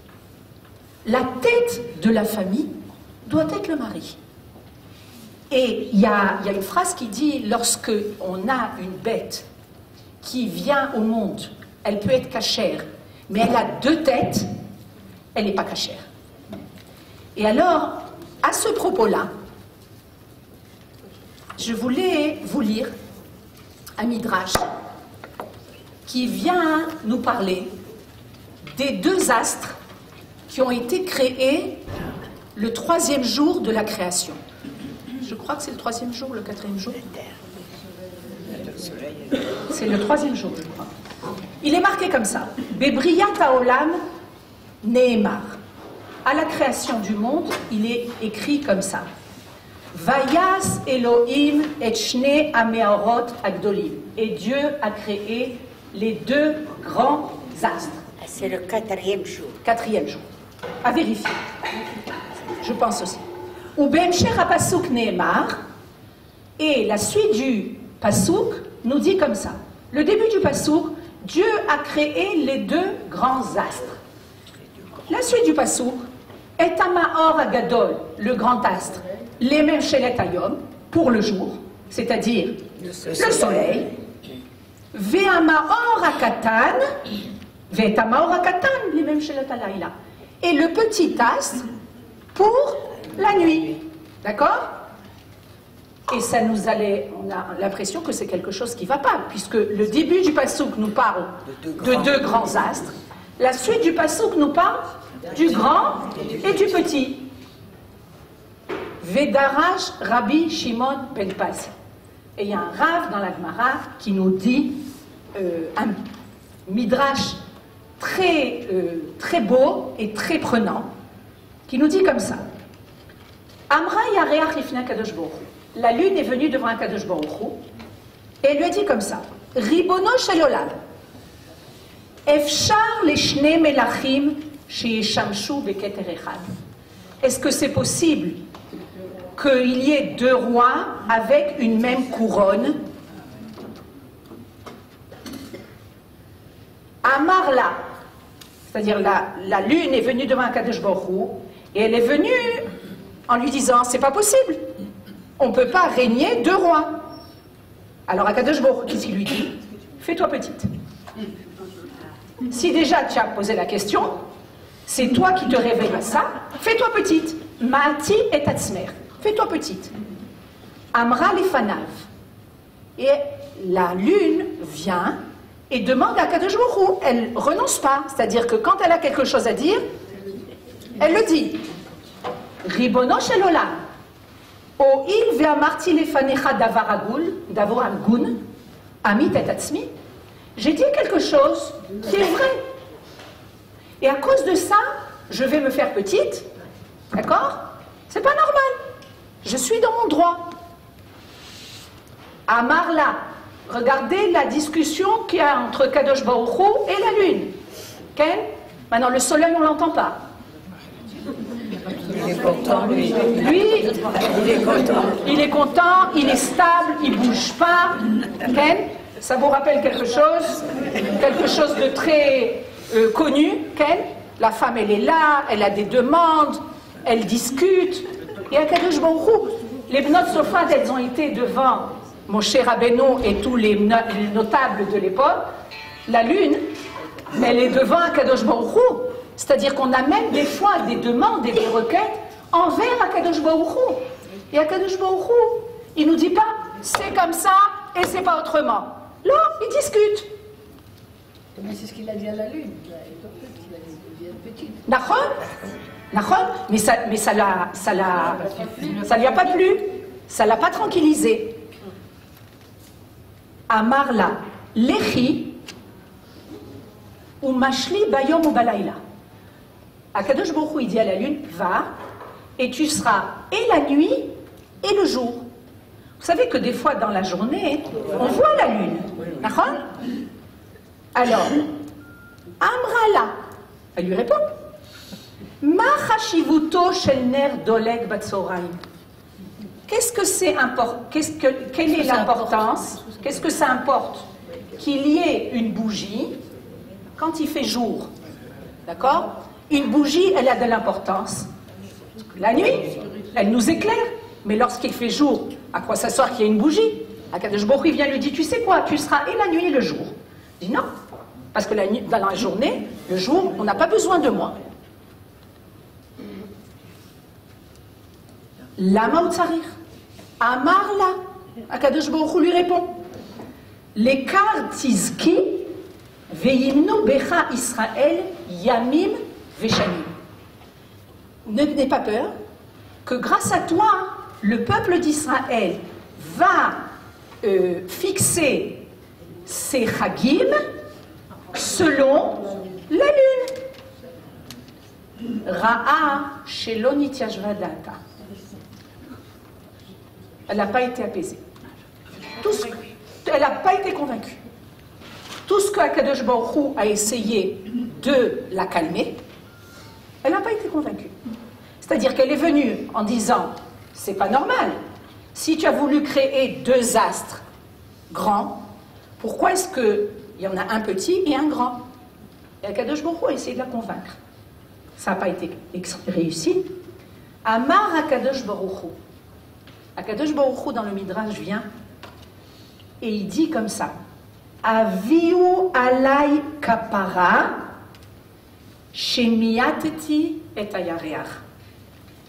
La tête de la famille doit être le mari. Et il y a une phrase qui dit, lorsque on a une bête qui vient au monde, elle peut être cachère, mais elle a deux têtes, elle n'est pas cachère. Et alors, à ce propos-là, je voulais vous lire un midrash qui vient nous parler des deux astres qui ont été créés le 3e jour de la création. Je crois que c'est le 3e jour, le 4e jour. C'est le 3e jour, je crois. Il est marqué comme ça. Bebriyat haolam neemar. À la création du monde, il est écrit comme ça. Vayas Elohim et shne ameorot agdolim. Et Dieu a créé les deux grands astres. C'est le 4e jour. 4e jour. À vérifier. Je pense aussi. Ou Bemshech ha-pasuk neemar. Et la suite du pasuk nous dit comme ça. Le début du pasuk, Dieu a créé les deux grands astres. La suite du pasuk, et Amaor Agadol, le grand astre, les mêmes Shelet Hayom, pour le jour, c'est-à-dire le soleil, Ve'amaor Akatan, Ve'etamaor Akatan, les mêmes Shelet Halayla, et le petit astre pour la nuit. D'accord? Et ça nous allait, on a l'impression que c'est quelque chose qui ne va pas, puisque le début du pasuk nous parle de deux grands astres, la suite du pasuk nous parle du grand et du petit. Vedarash Rabbi Shimon ben Pazi. Et il y a un Rav dans la Gemara qui nous dit un midrash très beau et très prenant, qui nous dit comme ça. Amra yareach lifnei Kadosh Baruch Hu. La lune est venue devant un Kadosh Baruch Hu et elle lui a dit comme ça. Ribono shel olam. Efshar leshne melachim sheyeshamshu beketer echad. Est-ce que c'est possible qu'il y ait deux rois avec une même couronne? Amarla, c'est-à-dire la lune est venue devant un Kadosh Baruch Hu et elle est venue en lui disant c'est pas possible, on ne peut pas régner deux rois. Alors Kadosh Baruch Hu, qu'est-ce qu'il lui dit? Fais-toi petite. Si déjà tu as posé la question, c'est toi qui te réveilles à ça, fais-toi petite. Ma'ati et tatzmer, fais-toi petite. Amra lefanav. Et la lune vient et demande à Kadosh Baruch Hu, elle ne renonce pas, c'est-à-dire que quand elle a quelque chose à dire, elle le dit. Ribono shel olam, o'il ve'amarti lefanecha davar agun, amit et atzmi, j'ai dit quelque chose qui est vrai. Et à cause de ça, je vais me faire petite, d'accord? C'est pas normal. Je suis dans mon droit. Amarla, regardez la discussion qu'il y a entre Kadosh Baruch Hu et la lune. Okay? Maintenant, le soleil, on ne l'entend pas. Il est content, lui. Lui, il est content, il est stable, il ne bouge pas. Okay? Ça vous rappelle quelque chose de très connu. Okay? La femme, elle est là, elle a des demandes, elle discute. Et à Kadosh Baruch Hu, les Bnot Sofat, elles ont été devant Moshe Rabbeinu et tous les notables de l'époque. La lune, elle est devant Akadosh Baruch Hu. C'est-à-dire qu'on a même des fois des demandes et des requêtes envers Akadosh Baruch Hu. Et Akadosh Baruch Hu, il nous dit pas c'est comme ça et c'est pas autrement. Là, il discute. Mais c'est ce qu'il a dit à la lune. Il a dit petite. Nachon, mais ça lui a pas plu. Ça l'a pas tranquillisé. Amarla, lechi, ou mashli bayom ou balayla. Akadosh Baruch Hu, il dit à la lune, va, et tu seras et la nuit et le jour. Vous savez que des fois dans la journée, on voit la lune. D'accord? Alors, Amrala, elle lui répond. Ma chashivuto shel ner doleg batzoraim. Qu'est-ce que c'est important? Quelle est l'importance? Qu'est-ce que ça importe qu'il y ait une bougie quand il fait jour? D'accord? Une bougie, elle a de l'importance. La nuit, elle nous éclaire. Mais lorsqu'il fait jour, à quoi ça sert qu'il y ait une bougie? Akadosh Baruch Hu vient lui dire, tu sais quoi, tu seras et la nuit et le jour. Il dit non, parce que dans la journée, le jour, on n'a pas besoin de moi. Lama utzarir. Amar la. Akadosh Baruch Hu lui répond. Lekar tizki ve'yimnu becha Israël yamim ve'shanim. N'aie pas peur que grâce à toi, le peuple d'Israël va fixer ses chagim selon la lune. Ra'a shelo nitiyashva data. Elle n'a pas été apaisée. Elle n'a pas été convaincue. Tout ce que Akadosh Baruch Hu a essayé de la calmer, elle n'a pas été convaincue. C'est-à-dire qu'elle est venue en disant, c'est pas normal. Si tu as voulu créer deux astres grands, pourquoi est-ce qu'il y en a un petit et un grand? Et Akadosh Baruch Hu a essayé de la convaincre. Ça n'a pas été réussi. Amar Akadosh Baruch Hu. Akadosh Baruch Hu dans le Midrash vient et il dit comme ça. Aviu alay kapara shemiateti et ayareach.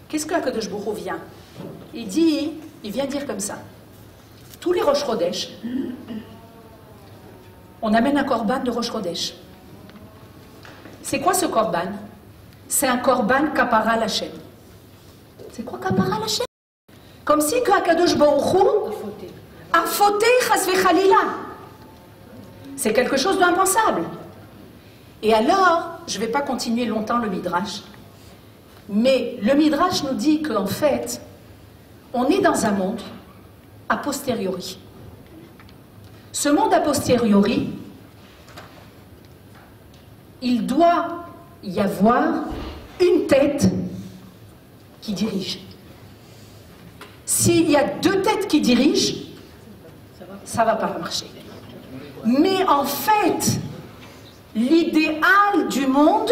Qu'est-ce que Akadosh Baruch Hu vient? Il vient dire comme ça. Tous les Rosh Chodesh, on amène un korban de Rosh Chodesh. C'est quoi ce korban? C'est un korban kapara l'Hashem. C'est quoi kapara l'Hashem? Comme si que Akadosh Baruch Hu a fauté chas v'chalila. C'est quelque chose d'impensable. Et alors, je ne vais pas continuer longtemps le Midrash, mais le Midrash nous dit qu'en fait, on est dans un monde a posteriori. Ce monde a posteriori, il doit y avoir une tête qui dirige. S'il y a deux têtes qui dirigent, ça ne va pas marcher. Mais en fait, l'idéal du monde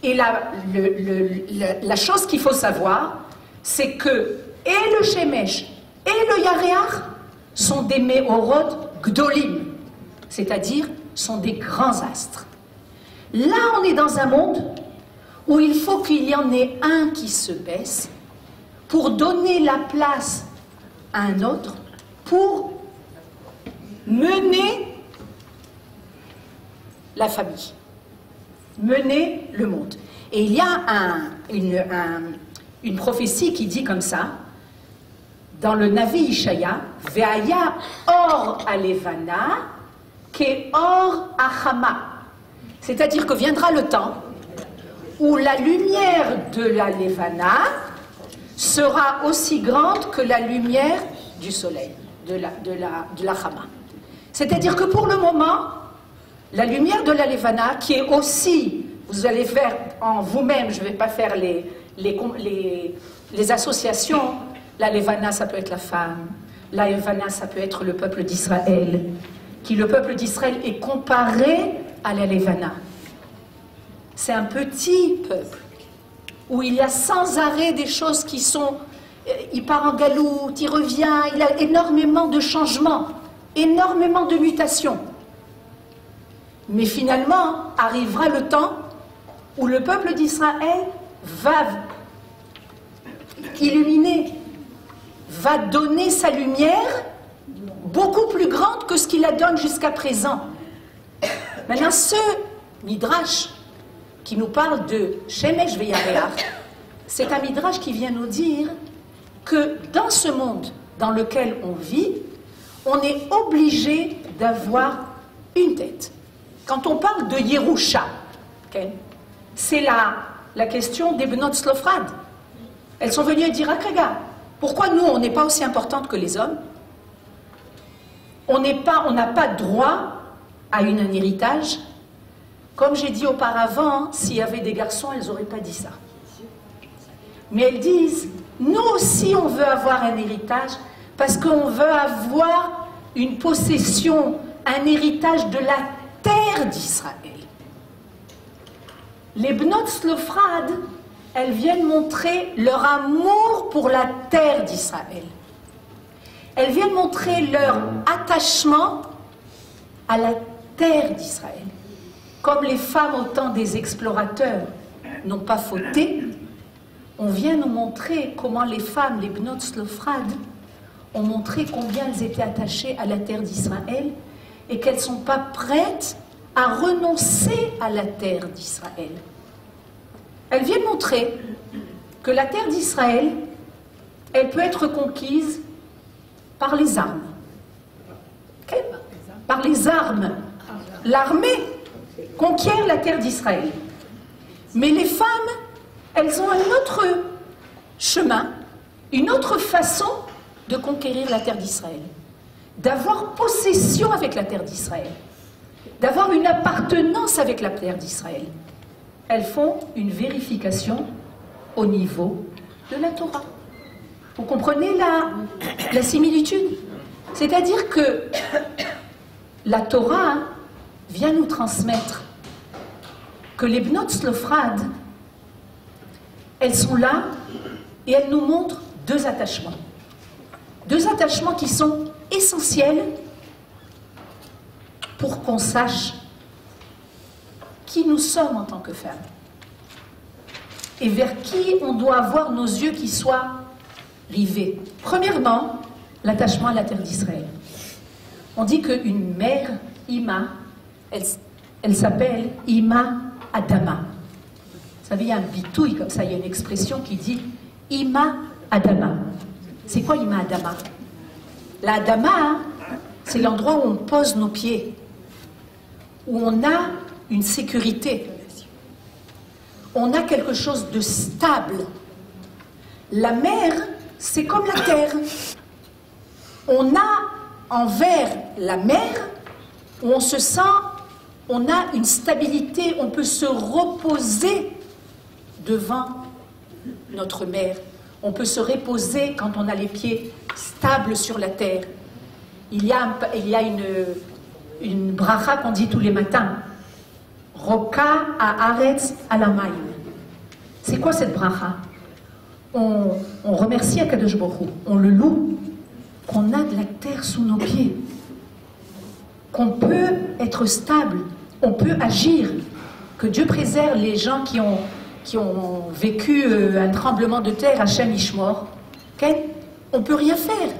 et la chose qu'il faut savoir, c'est que et le Shemesh et le Yareach sont des Meorot Gdolim, c'est-à-dire sont des grands astres. Là, on est dans un monde où il faut qu'il y en ait un qui se baisse pour donner la place à un autre, pour mener la famille, mener le monde. Et il y a une prophétie qui dit comme ça, dans le Navi Ishaya, Ve'aya or alevana ke or achama. C'est-à-dire que viendra le temps où la lumière de la Levana sera aussi grande que la lumière du soleil, de la Chama. C'est-à-dire que pour le moment, la lumière de la Levana, qui est aussi, vous allez faire en vous-même, je ne vais pas faire les associations, la Levana, ça peut être la femme, la Levana, ça peut être le peuple d'Israël, qui le peuple d'Israël est comparé à la Levana. C'est un petit peuple, où il y a sans arrêt des choses qui sont... Il part en galoute, il revient, il a énormément de changements, énormément de mutations. Mais finalement, arrivera le temps où le peuple d'Israël va illuminer, va donner sa lumière beaucoup plus grande que ce qu'il la donne jusqu'à présent. Maintenant, ce Midrash qui nous parle de Shemesh ve'Yareach, c'est un Midrash qui vient nous dire que dans ce monde dans lequel on vit, on est obligé d'avoir une tête. Quand on parle de Yerusha, okay, c'est la question des Benot Slofrad. Elles sont venues dire, ah, regarde, Pourquoi nous, on n'est pas aussi importante que les hommes? On n'a pas droit à un héritage. Comme j'ai dit auparavant, s'il y avait des garçons, elles n'auraient pas dit ça. Mais elles disent, nous aussi on veut avoir un héritage parce qu'on veut avoir une possession, un héritage de la terre d'Israël. Les Bnot Tzlofrad, elles viennent montrer leur amour pour la terre d'Israël. Elles viennent montrer leur attachement à la terre d'Israël. Comme les femmes au temps des explorateurs n'ont pas fauté, on vient nous montrer comment les femmes, les Bnot Tzlofrad, ont montré combien elles étaient attachées à la terre d'Israël et qu'elles ne sont pas prêtes à renoncer à la terre d'Israël. Elles viennent montrer que la terre d'Israël, elle peut être conquise par les armes. Okay? Par les armes. L'armée conquiert la terre d'Israël. Mais les femmes, elles ont un autre chemin, une autre façon de conquérir la terre d'Israël. D'avoir possession avec la terre d'Israël. D'avoir une appartenance avec la terre d'Israël. Elles font une vérification au niveau de la Torah. Vous comprenez la similitude? C'est-à-dire que la Torah vient nous transmettre que les Bnot Tzlofrad, elles sont là et elles nous montrent deux attachements. Deux attachements qui sont essentiels pour qu'on sache qui nous sommes en tant que femmes et vers qui on doit avoir nos yeux qui soient rivés. Premièrement, l'attachement à la terre d'Israël. On dit qu'une mère, Ima, elle s'appelle Ima Adama. Vous savez, il y a un bitouille comme ça, il y a une expression qui dit Ima Adama. C'est quoi Ima Adama? La Adama, c'est l'endroit où on pose nos pieds, où on a une sécurité. On a quelque chose de stable. La mer, c'est comme la terre. On a envers la mer, où on se sent, on a une stabilité, on peut se reposer devant notre mer. On peut se reposer quand on a les pieds stables sur la terre. Il y a une bracha qu'on dit tous les matins. Roka haaretz alamayim. C'est quoi cette bracha? On remercie Akadosh Baruch Hu, on le loue, qu'on a de la terre sous nos pieds, qu'on peut être stable, on peut agir, que Dieu préserve les gens qui ont vécu un tremblement de terre à Shem Ishmor. Okay? On ne peut rien faire.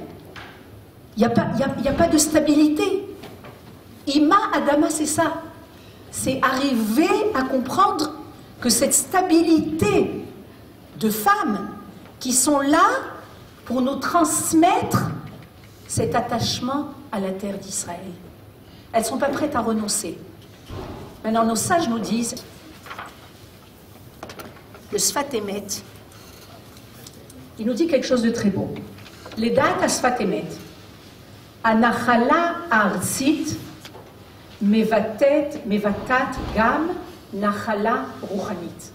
Il n'y a pas de stabilité. Ima Adama, c'est ça. C'est arriver à comprendre que cette stabilité de femmes qui sont là pour nous transmettre cet attachement à la terre d'Israël. Elles ne sont pas prêtes à renoncer. Maintenant, nos sages nous disent, le Sfat Emet, il nous dit quelque chose de très beau. Les dates à Sfat Emet, Anachala Arsit, Mevatat Gam Nachala Ruchanit.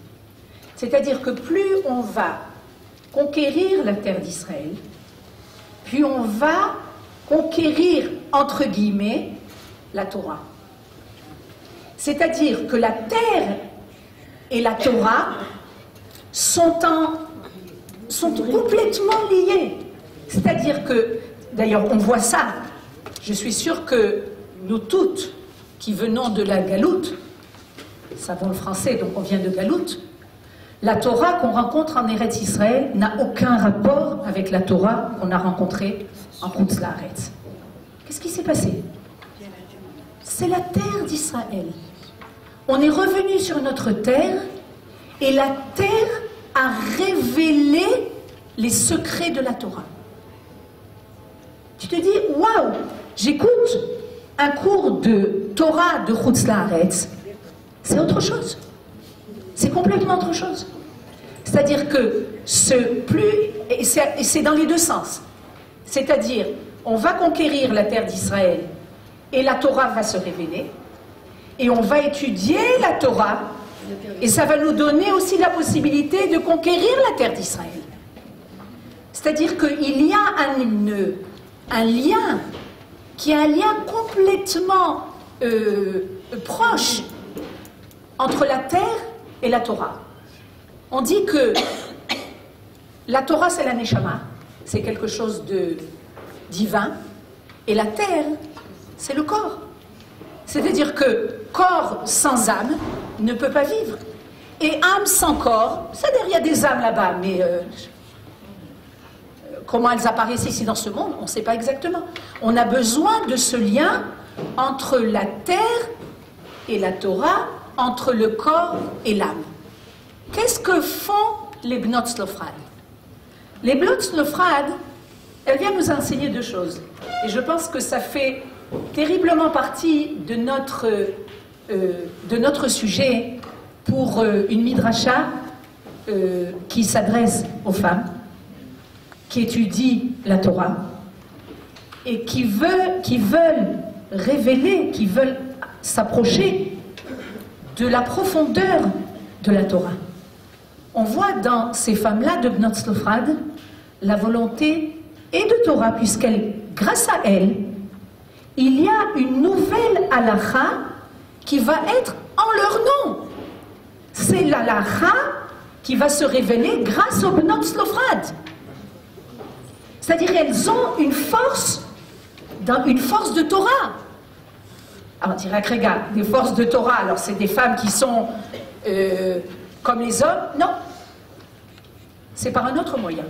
C'est-à-dire que plus on va conquérir la terre d'Israël, puis on va conquérir, entre guillemets, la Torah. C'est-à-dire que la terre et la Torah sont complètement liés. C'est-à-dire que, d'ailleurs, on voit ça. Je suis sûre que nous toutes, qui venons de la Galoute, savons le français, donc on vient de Galoute, la Torah qu'on rencontre en Eretz Israël n'a aucun rapport avec la Torah qu'on a rencontrée en Chutz La'aretz. Qu'est-ce qui s'est passé? C'est la terre d'Israël. On est revenu sur notre terre et la terre a révélé les secrets de la Torah. Tu te dis, waouh, j'écoute un cours de Torah de Chutz La'aretz, c'est autre chose. C'est complètement autre chose. C'est-à-dire que et c'est dans les deux sens. C'est-à-dire, on va conquérir la terre d'Israël et la Torah va se révéler, et on va étudier la Torah, et ça va nous donner aussi la possibilité de conquérir la terre d'Israël. C'est-à-dire qu'il y a un lien, qui est un lien complètement proche entre la terre et la Torah. On dit que la Torah, c'est la Neshama, c'est quelque chose de divin, et la terre, c'est le corps. C'est-à-dire que corps sans âme ne peut pas vivre. Et âme sans corps, c'est-à-dire il y a des âmes là-bas, mais comment elles apparaissent ici dans ce monde, on ne sait pas exactement. On a besoin de ce lien entre la terre et la Torah, entre le corps et l'âme. Qu'est-ce que font les Bnot Tzlofchad? Les Bnot Tzlofchad, elles viennent nous enseigner deux choses. Et je pense que ça fait terriblement partie de notre sujet pour une midrasha qui s'adresse aux femmes, qui étudient la Torah et qui veulent révéler, qui veulent s'approcher de la profondeur de la Torah. On voit dans ces femmes-là de Bnot Tzlofchad la volonté et de Torah, puisqu'elle, grâce à elle, il y a une nouvelle halakha qui va être en leur nom. C'est l'halakha qui va se révéler grâce aux Bnot Tzlofchad. C'est-à-dire qu'elles ont une force de Torah. Alors on dirait que regarde, des forces de Torah, alors c'est des femmes qui sont comme les hommes? Non. C'est par un autre moyen.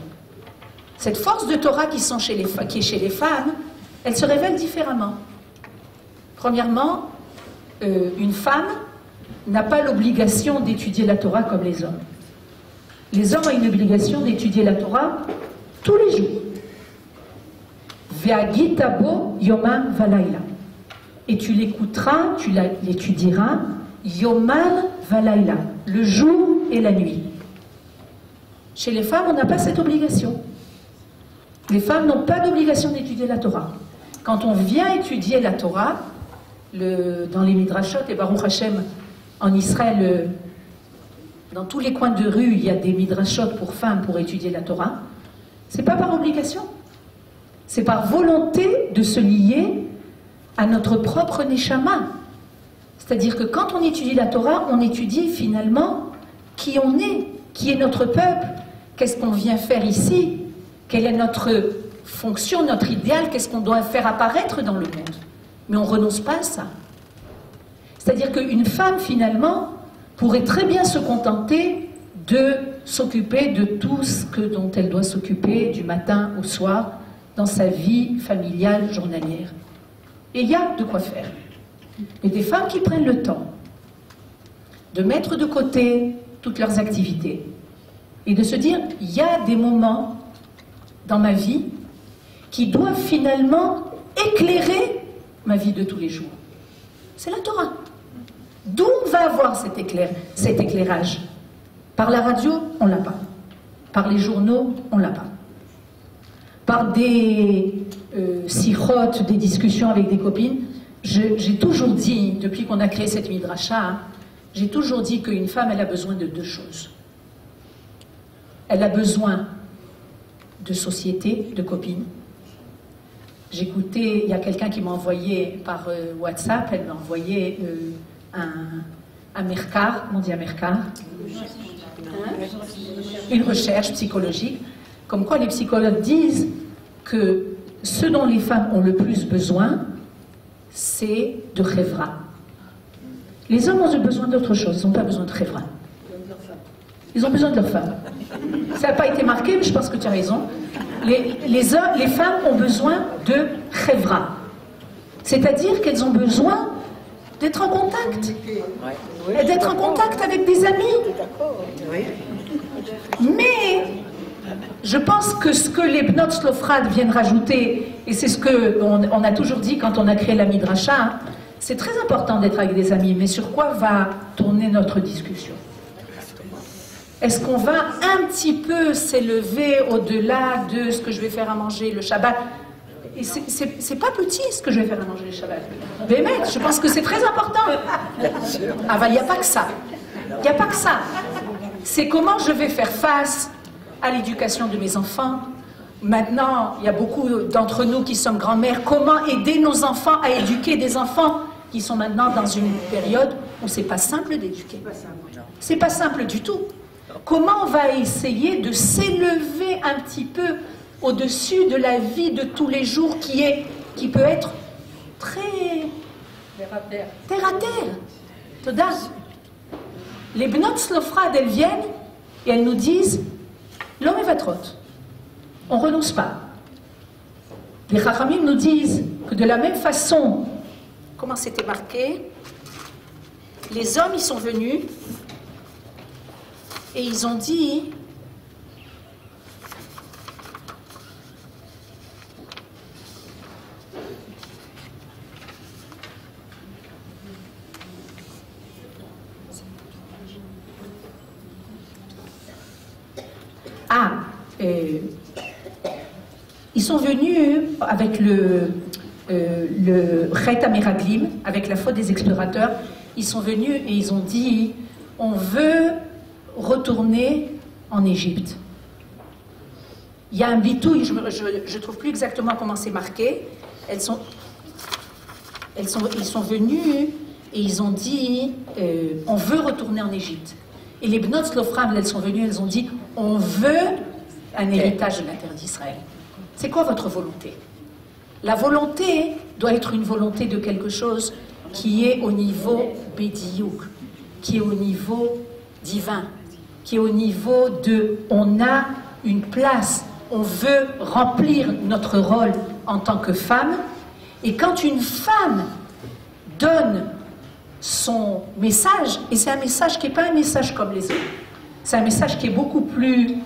Cette force de Torah qui est chez les femmes, elle se révèle différemment. Premièrement, une femme n'a pas l'obligation d'étudier la Torah comme les hommes. Les hommes ont une obligation d'étudier la Torah tous les jours. Ve'agitabo yomam valayla. Et tu l'écouteras, tu l'étudieras, yomam valayla, le jour et la nuit. Chez les femmes, on n'a pas cette obligation. Les femmes n'ont pas d'obligation d'étudier la Torah. Quand on vient étudier la Torah, dans les Midrashot et Baruch Hashem, en Israël, dans tous les coins de rue, il y a des Midrashot pour femmes pour étudier la Torah. C'est pas par obligation. C'est par volonté de se lier à notre propre Neshama. C'est-à-dire que quand on étudie la Torah, on étudie finalement qui on est, qui est notre peuple, qu'est-ce qu'on vient faire ici, quelle est notre fonction, notre idéal, qu'est-ce qu'on doit faire apparaître dans le monde. Mais on ne renonce pas à ça. C'est-à-dire qu'une femme, finalement, pourrait très bien se contenter de s'occuper de tout ce dont elle doit s'occuper du matin au soir dans sa vie familiale journalière. Et il y a de quoi faire. Et des femmes qui prennent le temps de mettre de côté toutes leurs activités et de se dire, il y a des moments dans ma vie qui doivent finalement éclairer ma vie de tous les jours. C'est la Torah. D'où on va avoir cet éclairage? Par la radio, on ne l'a pas. Par les journaux, on ne l'a pas. Par des sirotes, des discussions avec des copines, j'ai toujours dit, depuis qu'on a créé cette midrasha, j'ai toujours dit qu'une femme, elle a besoin de deux choses. Elle a besoin de société, de copines. J'écoutais, il y a quelqu'un qui m'a envoyé par WhatsApp, elle m'a envoyé un mercar, on dit un mercar, une recherche psychologique, comme quoi les psychologues disent que ce dont les femmes ont le plus besoin, c'est de chevra. Les hommes ont besoin d'autre chose, ils n'ont pas besoin de chevra. Ils ont besoin de leur femme. Ça n'a pas été marqué, mais je pense que tu as raison. Les femmes ont besoin de chevra. C'est-à-dire qu'elles ont besoin d'être en contact. Et d'être en contact avec des amis. Mais je pense que ce que les Bnot Tzlofchad viennent rajouter, et c'est ce qu'on a toujours dit quand on a créé la Midrasha, c'est très important d'être avec des amis, mais sur quoi va tourner notre discussion? Est-ce qu'on va un petit peu s'élever au-delà de ce que je vais faire à manger le Shabbat? Et c'est pas petit ce que je vais faire à manger le Shabbat. Mais mec, je pense que c'est très important. Ah ben, il n'y a pas que ça. Il n'y a pas que ça. C'est comment je vais faire face à l'éducation de mes enfants. Maintenant, il y a beaucoup d'entre nous qui sommes grand-mères. Comment aider nos enfants à éduquer des enfants qui sont maintenant dans une période où c'est pas simple d'éduquer. C'est pas simple du tout. Comment on va essayer de s'élever un petit peu au-dessus de la vie de tous les jours qui peut être très terre à terre. Toda. Les Bnot Slofrad, elles viennent et elles nous disent l'homme est vatrot. On ne renonce pas. Les Chachamim nous disent que de la même façon, comment c'était marqué, les hommes ils sont venus et ils ont dit ils sont venus avec le Chet Ameraglim, avec la faute des explorateurs, ils sont venus et ils ont dit on veut retourner en Égypte. Il y a un bitouille, je ne trouve plus exactement comment c'est marqué. Ils sont venus et ils ont dit on veut retourner en Égypte. Et les Bnot Slofram, elles sont venues, elles ont dit on veut un héritage de la terre d'Israël. C'est quoi votre volonté? La volonté doit être une volonté de quelque chose qui est au niveau bédiouk, qui est au niveau divin, qui est au niveau de on a une place, on veut remplir notre rôle en tant que femme, et quand une femme donne son message, et c'est un message qui n'est pas un message comme les autres, c'est un message qui est beaucoup plus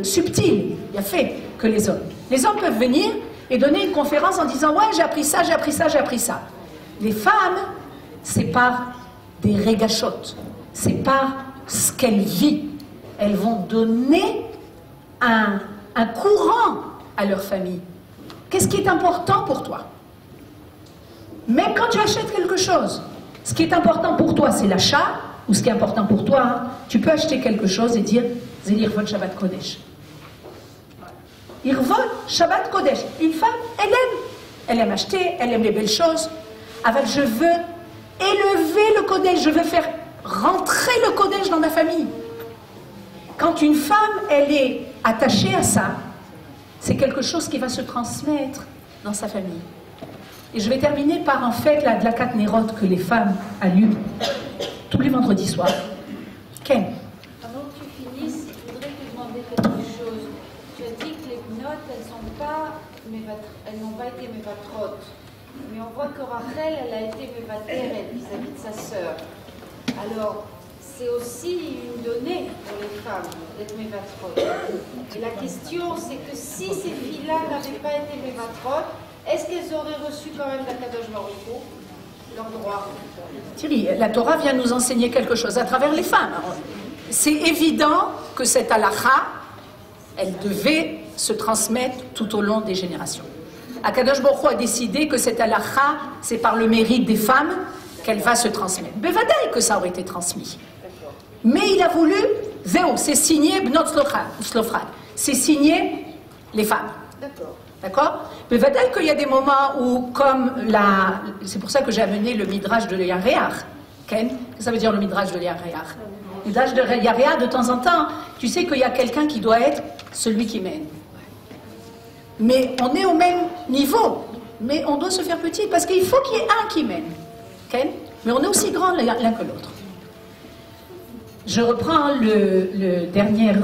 subtil, il a fait, que les hommes. Les hommes peuvent venir et donner une conférence en disant « Ouais, j'ai appris ça, j'ai appris ça, j'ai appris ça ». Les femmes, c'est par des régachotes, c'est par ce qu'elles vivent. Elles vont donner un courant à leur famille. Qu'est-ce qui est important pour toi? Même quand tu achètes quelque chose, ce qui est important pour toi, c'est l'achat, ou ce qui est important pour toi, hein, tu peux acheter quelque chose et dire « Zélirvot Shabbat Kodesh ». Irvot Shabbat Kodesh. Une femme, elle aime acheter, elle aime les belles choses. Avec je veux élever le Kodesh, je veux faire rentrer le Kodesh dans ma famille. Quand une femme, elle est attachée à ça, c'est quelque chose qui va se transmettre dans sa famille. Et je vais terminer par en fait la Adlakat Nerot que les femmes allument tous les vendredis soirs. Ken. Avant que tu finisses, je voudrais te demander quelque chose. Tu as dit que les Bnot, elles n'ont pas été mévatrotes. Mais on voit que Rachel, elle a été mévatérette vis-à-vis de sa sœur. Alors, c'est aussi une donnée pour les femmes d'être mévatrotes. Et la question, c'est que si ces filles-là n'avaient pas été mévatrotes, est-ce qu'elles auraient reçu quand même d'Akadosh Baruch Hu leur droit? Thierry, la Torah vient nous enseigner quelque chose à travers les femmes. C'est évident que cette halakha, elle devait se transmettre tout au long des générations. Akadosh Baruch Hu a décidé que cette halakha, c'est par le mérite des femmes qu'elle va se transmettre. Bevadaï que ça aurait été transmis. Mais il a voulu, zéro, c'est signé Bnot Slofrad, c'est signé les femmes. D'accord. D'accord? Bevadaï qu'il y a des moments où, comme la... C'est pour ça que j'ai amené le midrash de Yaréach. Ken? Qu'est-ce que ça veut dire le midrash de Yaréach? Le midrash de Yaréach, de temps en temps, tu sais qu'il y a quelqu'un qui doit être celui qui mène. Mais on est au même niveau. Mais on doit se faire petit parce qu'il faut qu'il y ait un qui mène. Ken? Mais on est aussi grands l'un que l'autre. Je reprends le dernier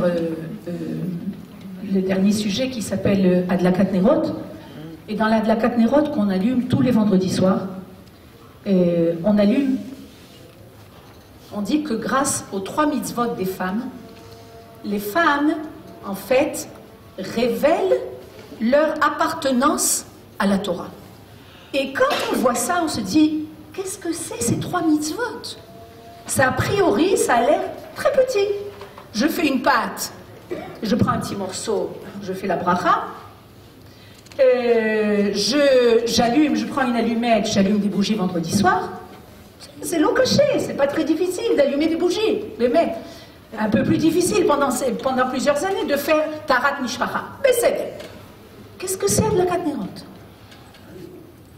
sujet qui s'appelle Adlakat Nerot. Et dans l'Adlakat Nerot qu'on allume tous les vendredis soirs, on allume, on dit que grâce aux 3 mitzvot des femmes, les femmes, en fait, révèlent leur appartenance à la Torah. Et quand on voit ça, on se dit, qu'est-ce que c'est ces 3 mitzvot? Ça, a priori, ça a l'air très petit. je fais une pâte, je prends un petit morceau, je fais la bracha, je prends une allumette, j'allume des bougies vendredi soir. C'est long caché, c'est pas très difficile d'allumer des bougies. Mais un peu plus difficile pendant plusieurs années de faire Tarat Mishpacha. Mais c'est... Qu'est-ce que c'est de la Néroth?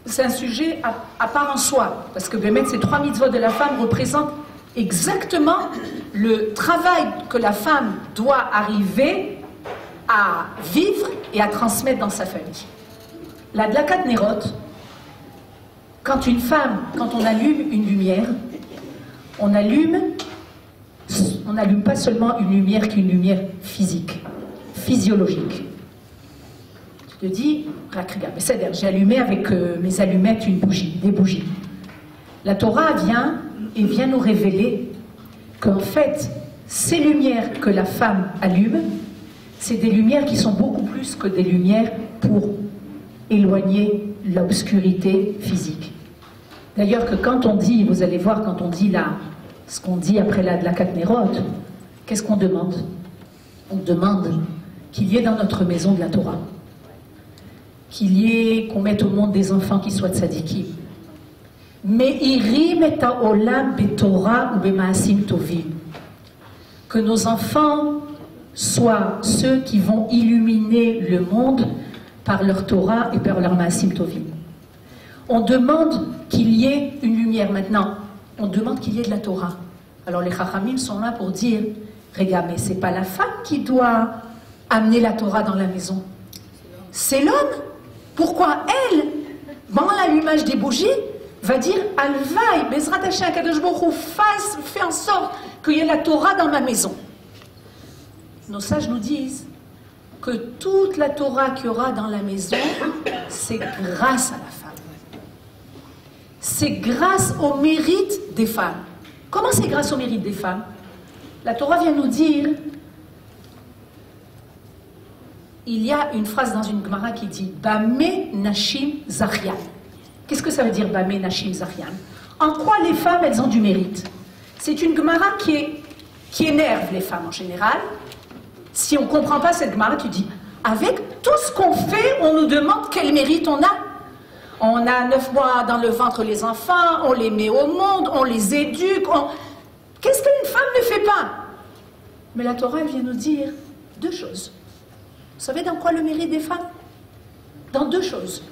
C'est un sujet à part en soi, parce que ces 3 mitzvot de la femme représentent exactement le travail que la femme doit arriver à vivre et à transmettre dans sa famille. La Dlakat Néroth, quand on allume une lumière, on n'allume pas seulement une lumière qui est une lumière physique, physiologique. Tu te dis, regarde, c'est-à-dire, j'ai allumé avec mes allumettes des bougies. La Torah vient nous révéler qu'en fait, ces lumières que la femme allume, c'est des lumières qui sont beaucoup plus que des lumières pour éloigner l'obscurité physique. D'ailleurs que quand on dit, vous allez voir, quand on dit là, ce qu'on dit après la Dlakat Néroth, qu'est-ce qu'on demande? On demande qu'il y ait dans notre maison de la Torah, qu'on mette au monde des enfants qui soient tzadikim. Me'irim et ha'olam betorah ou bema'asim tovim. Que nos enfants soient ceux qui vont illuminer le monde par leur Torah et par leur ma'asim tovim. On demande qu'il y ait une lumière maintenant. On demande qu'il y ait de la Torah. Alors les Chachamim sont là pour dire, regarde, mais c'est pas la femme qui doit amener la Torah dans la maison. C'est l'homme. Pourquoi elle, dans l'allumage des bougies, va dire, Alvaï, Bezrat Hashem, Kadosh Baruch Hu, fais en sorte qu'il y ait la Torah dans ma maison. Nos sages nous disent que toute la Torah qu'il y aura dans la maison, c'est grâce à la femme. C'est grâce au mérite des femmes. Comment c'est grâce au mérite des femmes? La Torah vient nous dire, il y a une phrase dans une Gemara qui dit Bameh Nashim Zachyan. Qu'est-ce que ça veut dire Bameh Nashim Zachyan? En quoi les femmes, elles ont du mérite? C'est une Gemara qui énerve les femmes en général. Si on ne comprend pas cette Gemara, tu dis, avec tout ce qu'on fait, on nous demande quel mérite on a. On a 9 mois dans le ventre les enfants, on les met au monde, on les éduque. Qu'est-ce qu'une femme ne fait pas? Mais la Torah, elle vient nous dire 2 choses. Vous savez dans quoi le mérite des femmes? Dans 2 choses.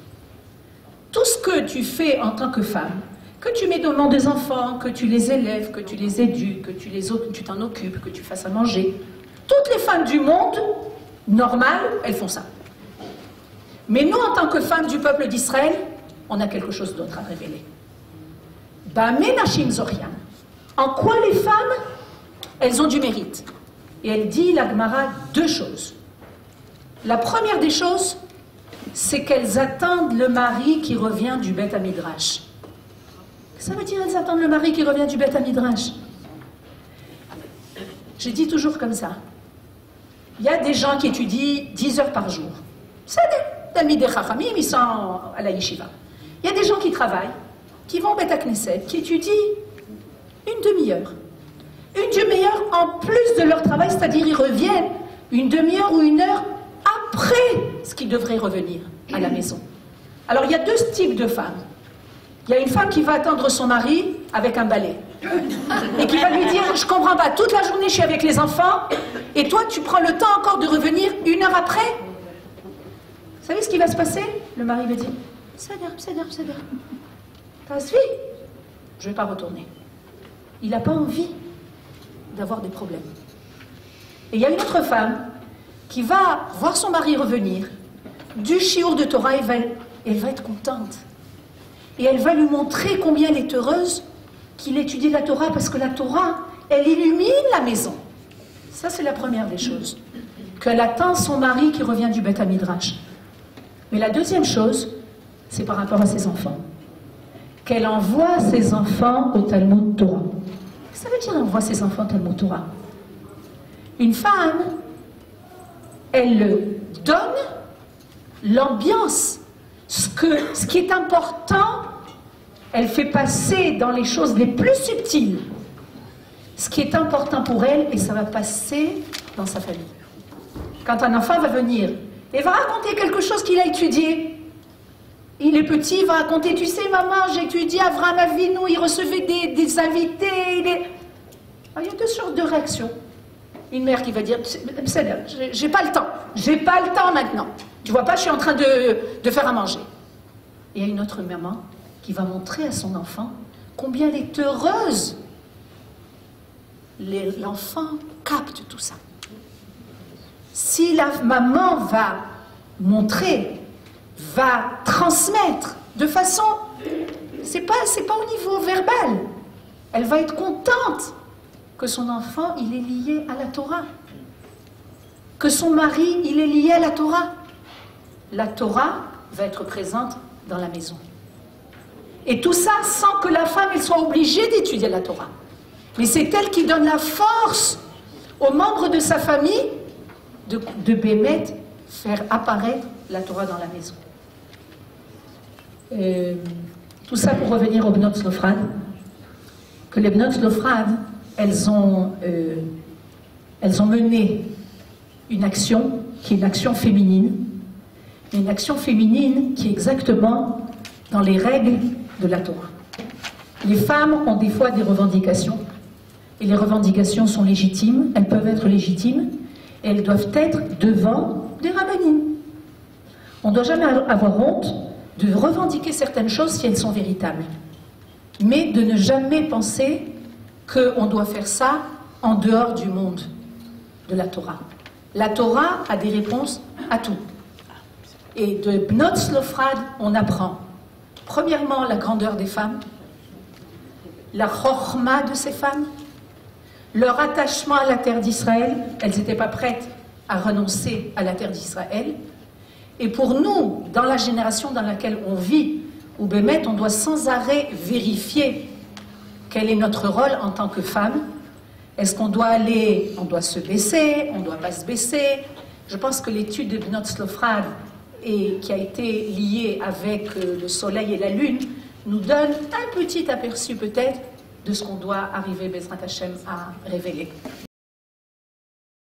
Tout ce que tu fais en tant que femme, que tu mets dans le monde des enfants, que tu les élèves, que tu les éduques, que tu t'en occupes, que tu fasses à manger, toutes les femmes du monde, normales, elles font ça. Mais nous, en tant que femmes du peuple d'Israël, on a quelque chose d'autre à révéler. Bameh Nashim Zorian. En quoi les femmes, elles ont du mérite? Et elle dit, la Gemara, 2 choses. La première des choses, c'est qu'elles attendent le mari qui revient du Beth Midrash. Ça veut dire qu'elles attendent le mari qui revient du Beth Midrash. Je dis toujours comme ça. Il y a des gens qui étudient 10 heures par jour. C'est des amis des Chachamim, ils sont à la yeshiva. Il y a des gens qui travaillent, qui vont au Beth Knesset, qui étudient une demi-heure. Une demi-heure en plus de leur travail, c'est-à-dire ils reviennent une demi-heure ou 1 heure après ce qu'ils devraient revenir à la maison. Alors il y a 2 types de femmes. Il y a une femme qui va attendre son mari avec un balai et qui va lui dire « Je ne comprends pas, toute la journée je suis avec les enfants et toi tu prends le temps encore de revenir 1 heure après ?» Vous savez ce qui va se passer? Le mari va dire « C'est-à-dire, t'as suivi? Je ne vais pas retourner. » Il n'a pas envie d'avoir des problèmes. Et il y a une autre femme qui va voir son mari revenir du shiur de Torah et elle va être contente. Et elle va lui montrer combien elle est heureuse qu'il étudie la Torah, parce que la Torah, elle illumine la maison. Ça, c'est la première des choses. Qu'elle attend son mari qui revient du Beth Midrash. Mais la deuxième chose, c'est par rapport à ses enfants. Qu'elle envoie ses enfants au Talmud Torah. Ça veut dire envoie ses enfants au Talmud Torah. Une femme, elle donne l'ambiance. Ce qui est important, elle fait passer dans les choses les plus subtiles. ce qui est important pour elle, et ça va passer dans sa famille. Quand un enfant va venir et va raconter quelque chose qu'il a étudié, il est petit, il va raconter, tu sais maman, j'ai étudié Avraham Avinu, il recevait des invités. Alors, il y a 2 sortes de réactions. Une mère qui va dire, j'ai pas le temps maintenant. Tu vois pas, je suis en train de faire à manger. Et il y a une autre maman qui va montrer à son enfant combien elle est heureuse. L'enfant capte tout ça. Si la maman va montrer, va transmettre de façon, c'est pas au niveau verbal, elle va être contente que son enfant il est lié à la Torah, que son mari il est lié à la Torah. La Torah va être présente dans la maison. Et tout ça sans que la femme elle soit obligée d'étudier la Torah. Mais c'est elle qui donne la force aux membres de sa famille de Bémet faire apparaître la Torah dans la maison. Tout ça pour revenir aux Bnot Zlofrad. Que les Bnot Zlofrad, elles ont mené une action qui est une action féminine, mais une action féminine qui est exactement dans les règles de la Torah. Les femmes ont des fois des revendications, et les revendications sont légitimes, elles peuvent être légitimes, et elles doivent être devant des rabbinines. On ne doit jamais avoir honte de revendiquer certaines choses si elles sont véritables, mais de ne jamais penser qu'on doit faire ça en dehors du monde de la Torah. La Torah a des réponses à tout. Et de Bnot Zlofrad, on apprend, premièrement, la grandeur des femmes, la chorma de ces femmes, leur attachement à la terre d'Israël. Elles n'étaient pas prêtes à renoncer à la terre d'Israël. Et pour nous, dans la génération dans laquelle on vit, où Bémet, on doit sans arrêt vérifier quel est notre rôle en tant que femme. Est-ce qu'on doit on doit se baisser, on ne doit pas se baisser. Je pense que l'étude de Bnot Zlofrad, qui a été liée avec le soleil et la lune, nous donne un petit aperçu peut-être de ce qu'on doit arriver, Bezrat Hashem, à révéler.